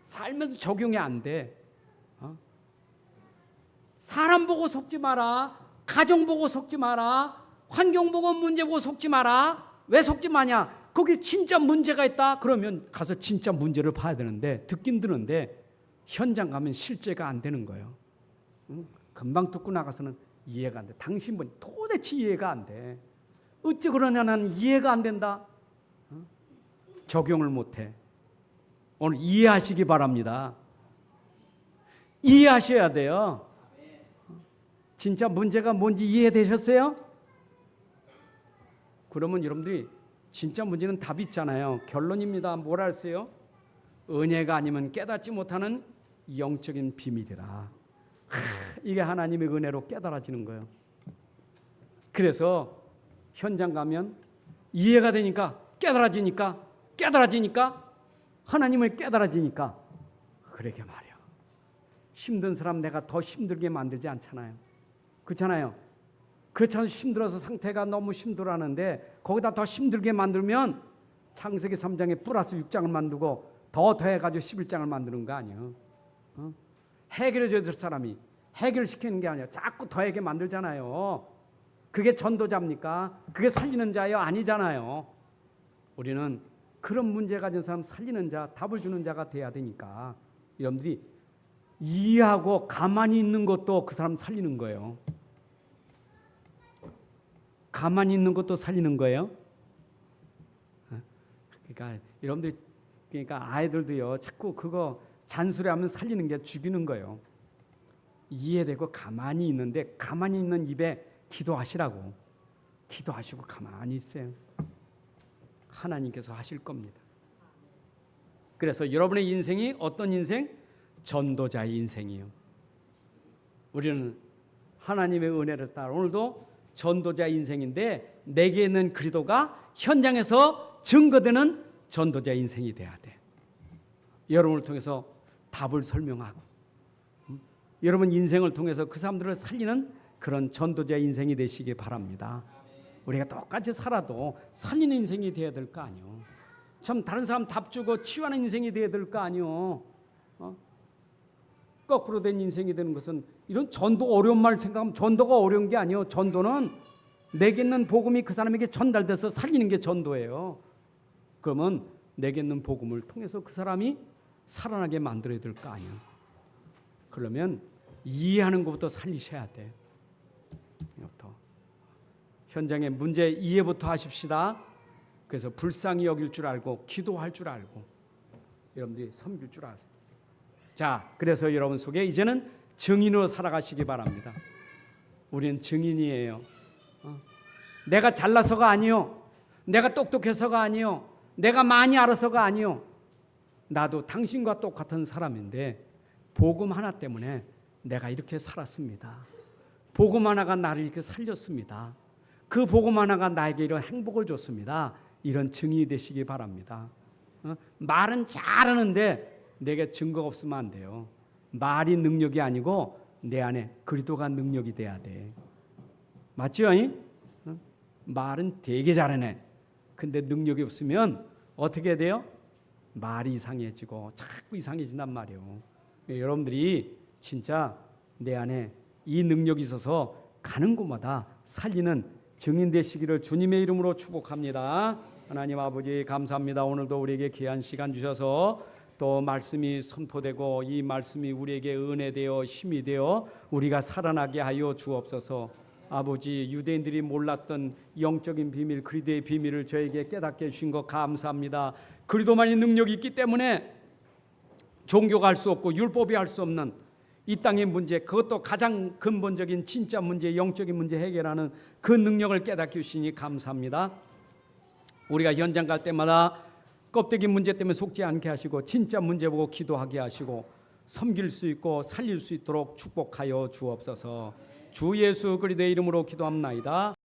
삶에도 적용이 안 돼. 사람 보고 속지 마라. 가정 보고 속지 마라. 환경 보고 문제 보고 속지 마라. 왜 속지 마냐? 거기 진짜 문제가 있다. 그러면 가서 진짜 문제를 봐야 되는데 듣긴 드는데 현장 가면 실제가 안 되는 거예요. 금방 듣고 나가서는 이해가 안 돼. 당신 분 도대체 이해가 안 돼. 어찌 그러냐 나는 이해가 안 된다. 적용을 못해. 오늘 이해하시기 바랍니다. 이해하셔야 돼요. 진짜 문제가 뭔지 이해되셨어요? 그러면 여러분들이 진짜 문제는 답이 있잖아요. 결론입니다. 뭐라 했어요? 은혜가 아니면 깨닫지 못하는 영적인 비밀이라. 이게 하나님의 은혜로 깨달아지는 거예요. 그래서 현장 가면 이해가 되니까 깨달아지니까 하나님을 깨달아지니까 그러게 말이야. 힘든 사람 내가 더 힘들게 만들지 않잖아요. 그렇잖아요. 그렇잖아요. 힘들어서 상태가 너무 힘들어하는데 거기다 더 힘들게 만들면 창세기 3장에 플러스 6장을 만들고 더 더해가지고 11장을 만드는 거 아니에요. 해결해줘야 될 사람이 해결시키는 게 아니라 자꾸 더하게 만들잖아요. 그게 전도자입니까? 그게 살리는 자예요? 아니잖아요. 우리는 그런 문제 가진 사람 살리는 자, 답을 주는 자가 돼야 되니까 여러분들이 이해하고 가만히 있는 것도 그 사람 살리는 거예요. 가만히 있는 것도 살리는 거예요. 그러니까 여러분들 그러니까 아이들도요 자꾸 그거 잔소리하면 살리는 게 죽이는 거예요. 이해되고 가만히 있는데 가만히 있는 입에 기도하시라고. 기도하시고 가만히 있어요. 하나님께서 하실 겁니다. 그래서 여러분의 인생이 어떤 인생? 전도자의 인생이에요. 우리는 하나님의 은혜를 따라 오늘도 전도자 인생인데 내게 있는 그리도가 현장에서 증거되는 전도자 인생이 돼야 돼. 여러분을 통해서 답을 설명하고 여러분 인생을 통해서 그 사람들을 살리는 그런 전도자 인생이 되시기 바랍니다. 우리가 똑같이 살아도 살리는 인생이 돼야 될 거 아니요. 참 다른 사람 답 주고 치유하는 인생이 돼야 될 거 아니요. 거꾸로 된 인생이 되는 것은 이런 전도 어려운 말 생각하면 전도가 어려운 게 아니에요. 전도는 내게 있는 복음이 그 사람에게 전달돼서 살리는 게 전도예요. 그러면 내게 있는 복음을 통해서 그 사람이 살아나게 만들어야 될 거 아니에요. 그러면 이해하는 것부터 살리셔야 돼. 이것부터. 현장의 문제 이해부터 하십시다. 그래서 불쌍히 여길 줄 알고 기도할 줄 알고 여러분들이 섬길 줄 아세요. 자, 그래서 여러분 속에 이제는 증인으로 살아가시기 바랍니다. 우리는 증인이에요. 내가 잘나서가 아니요. 내가 똑똑해서가 아니요. 내가 많이 알아서가 아니요. 나도 당신과 똑같은 사람인데 복음 하나 때문에 내가 이렇게 살았습니다. 복음 하나가 나를 이렇게 살렸습니다. 그 복음 하나가 나에게 이런 행복을 줬습니다. 이런 증인이 되시기 바랍니다. 말은 잘하는데 내게 증거가 없으면 안 돼요. 말이 능력이 아니고 내 안에 그리스도가 능력이 돼야 돼. 맞죠? 말은 되게 잘하네. 근데 능력이 없으면 어떻게 돼요? 말이 이상해지고 자꾸 이상해진단 말이에요. 여러분들이 진짜 내 안에 이 능력이 있어서 가는 곳마다 살리는 증인 되시기를 주님의 이름으로 축복합니다. 하나님 아버지 감사합니다. 오늘도 우리에게 귀한 시간 주셔서 또 말씀이 선포되고 이 말씀이 우리에게 은혜되어 힘이 되어 우리가 살아나게 하여 주옵소서. 아버지 유대인들이 몰랐던 영적인 비밀 그리스도의 비밀을 저에게 깨닫게 해주신 것 감사합니다. 그리스도만이 능력이 있기 때문에 종교가 할 수 없고 율법이 할 수 없는 이 땅의 문제 그것도 가장 근본적인 진짜 문제 영적인 문제 해결하는 그 능력을 깨닫게 주시니 감사합니다. 우리가 현장 갈 때마다 껍데기 문제 때문에 속지 않게 하시고 진짜 문제 보고 기도하게 하시고 섬길 수 있고 살릴 수 있도록 축복하여 주옵소서. 주 예수 그리스도의 이름으로 기도합나이다.